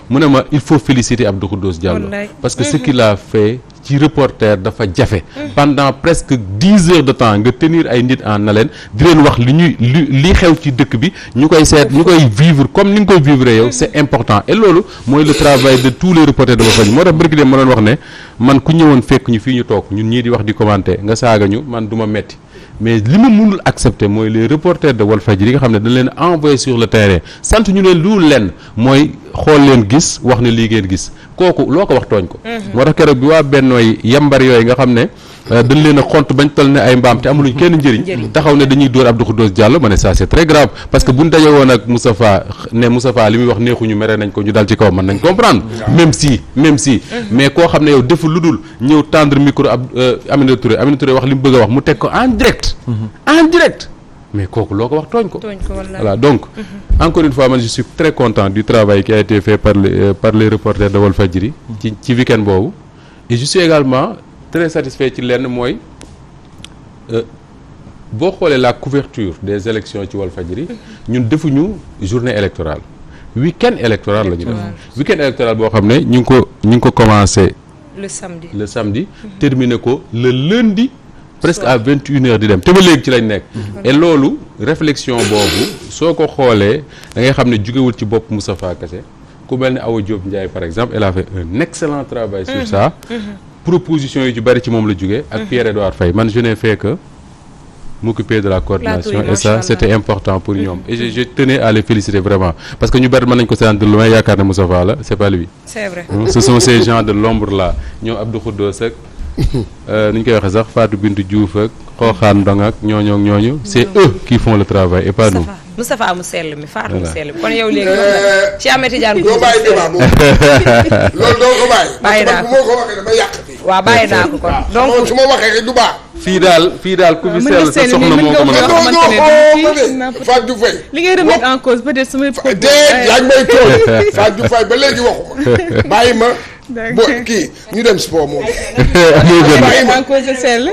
mu ne ma il faut féliciter Abdou Khoudous Diallo parce que ce qu'il a fait ci reporter dafa jafe pendant presque 10 heures de temps nga tenir ay nit en haleine di leen wax li xew ci dëkk bi ñu koy seet ñu koy vivre comme ni nga koy vivre yow c'est important et loolu mooy le travail de tous les reporters de Walfadjri moo tax bërki dem ma doon wax ne man ku ñëwoon fekk ñu fii ñu toog ñun ñii di wax di commenter nga saaga ñu man du ma metti mais li ma mënul accepter mooy les reporters de Walfadjri yi nga xam ne dañ leen envoyé sur le terrain sant ñu leen lu leen mooy xool leen gis wax ne lii ngeen gis kooku loo ko wax tooñ ko moo tax keroog bi waa bennooy yambar yooyu nga xam ne dañ leen a xont bañ toll ne ay mbaam te amuluñ kenn njëriñ taxaw ne dañuy dóor Abdou Khoudous Diallo ma ne ça c'est très grave parce que buñ daje woon ak Moustapha li muy wax neexuñu mere nañ ko ñu dal ci kaw mën nañ comprendre même si mais koo xam ne yow deful lu dul ñëw tendre micro Aminata Touré wax li mu bëgg a wax mu teg ko en direct mais kooku loo ko wax tooñ ko voilà donc encore une fois man je suis très content du travail qui a été fait par les reporters de Walfadjri ci week-end boobu et je suis également très satisfait ci lenn mooy boo xoolee la couverture des élections ci Walfadjri ñun defuñu journée électorale week-end électoral la ñu def week-end électoral boo xam ne ñu ngi ko commencé le samedi terminé ko le lundi presque à 21h di dem te ba léegi ci lañ nekk et loolu réflexion boobu soo ko xoolee da ngay xam ne jugewul ci bopp Moustapha Kassé ku mel ne Awa Diop Ndiaye par exemple elle a fait un excellent travail sur ça proposition yi ci bari ci moom la jugee ak Pierre-Edouard Faye man je n'ai fait que m'occuper de la coordination et ça c'était important pour ñoom et je tenais à les féliciter vraiment parce que ñu bari mën nañ ko séant de loin yaakaar ne Moustapha la c'est pas lui c'est vrai ce sont ces gens de l'ombre là ñoom Abdou Khoudous ak ni ñu koy waxee sax Fatou Bintou Diouf ak Xooxaan Ndong ak ñooñu c'est eux qui font le travail et pas nous. Moustapha mu sell mi Fatou mu sell mi kon yow léegi ci Ahmed Tidiane doo bàyyi débat moom loolu doo ko bàyyi. bàyyi naa ko bu ma ko waxee dama yàq fii. waaw bàyyi naa ko kon donc su ma waxee rek du baax. fii daal ku fi sell sa soxna moo ko mën a Fatou Diouf Faye li ngay remettre en cause peut-être su may yaa ngi may toog Fatou Diouf Faye ba léegi waxuma bàyyi ma bo kii ñu dem sport moom bàyyi ma en cause sell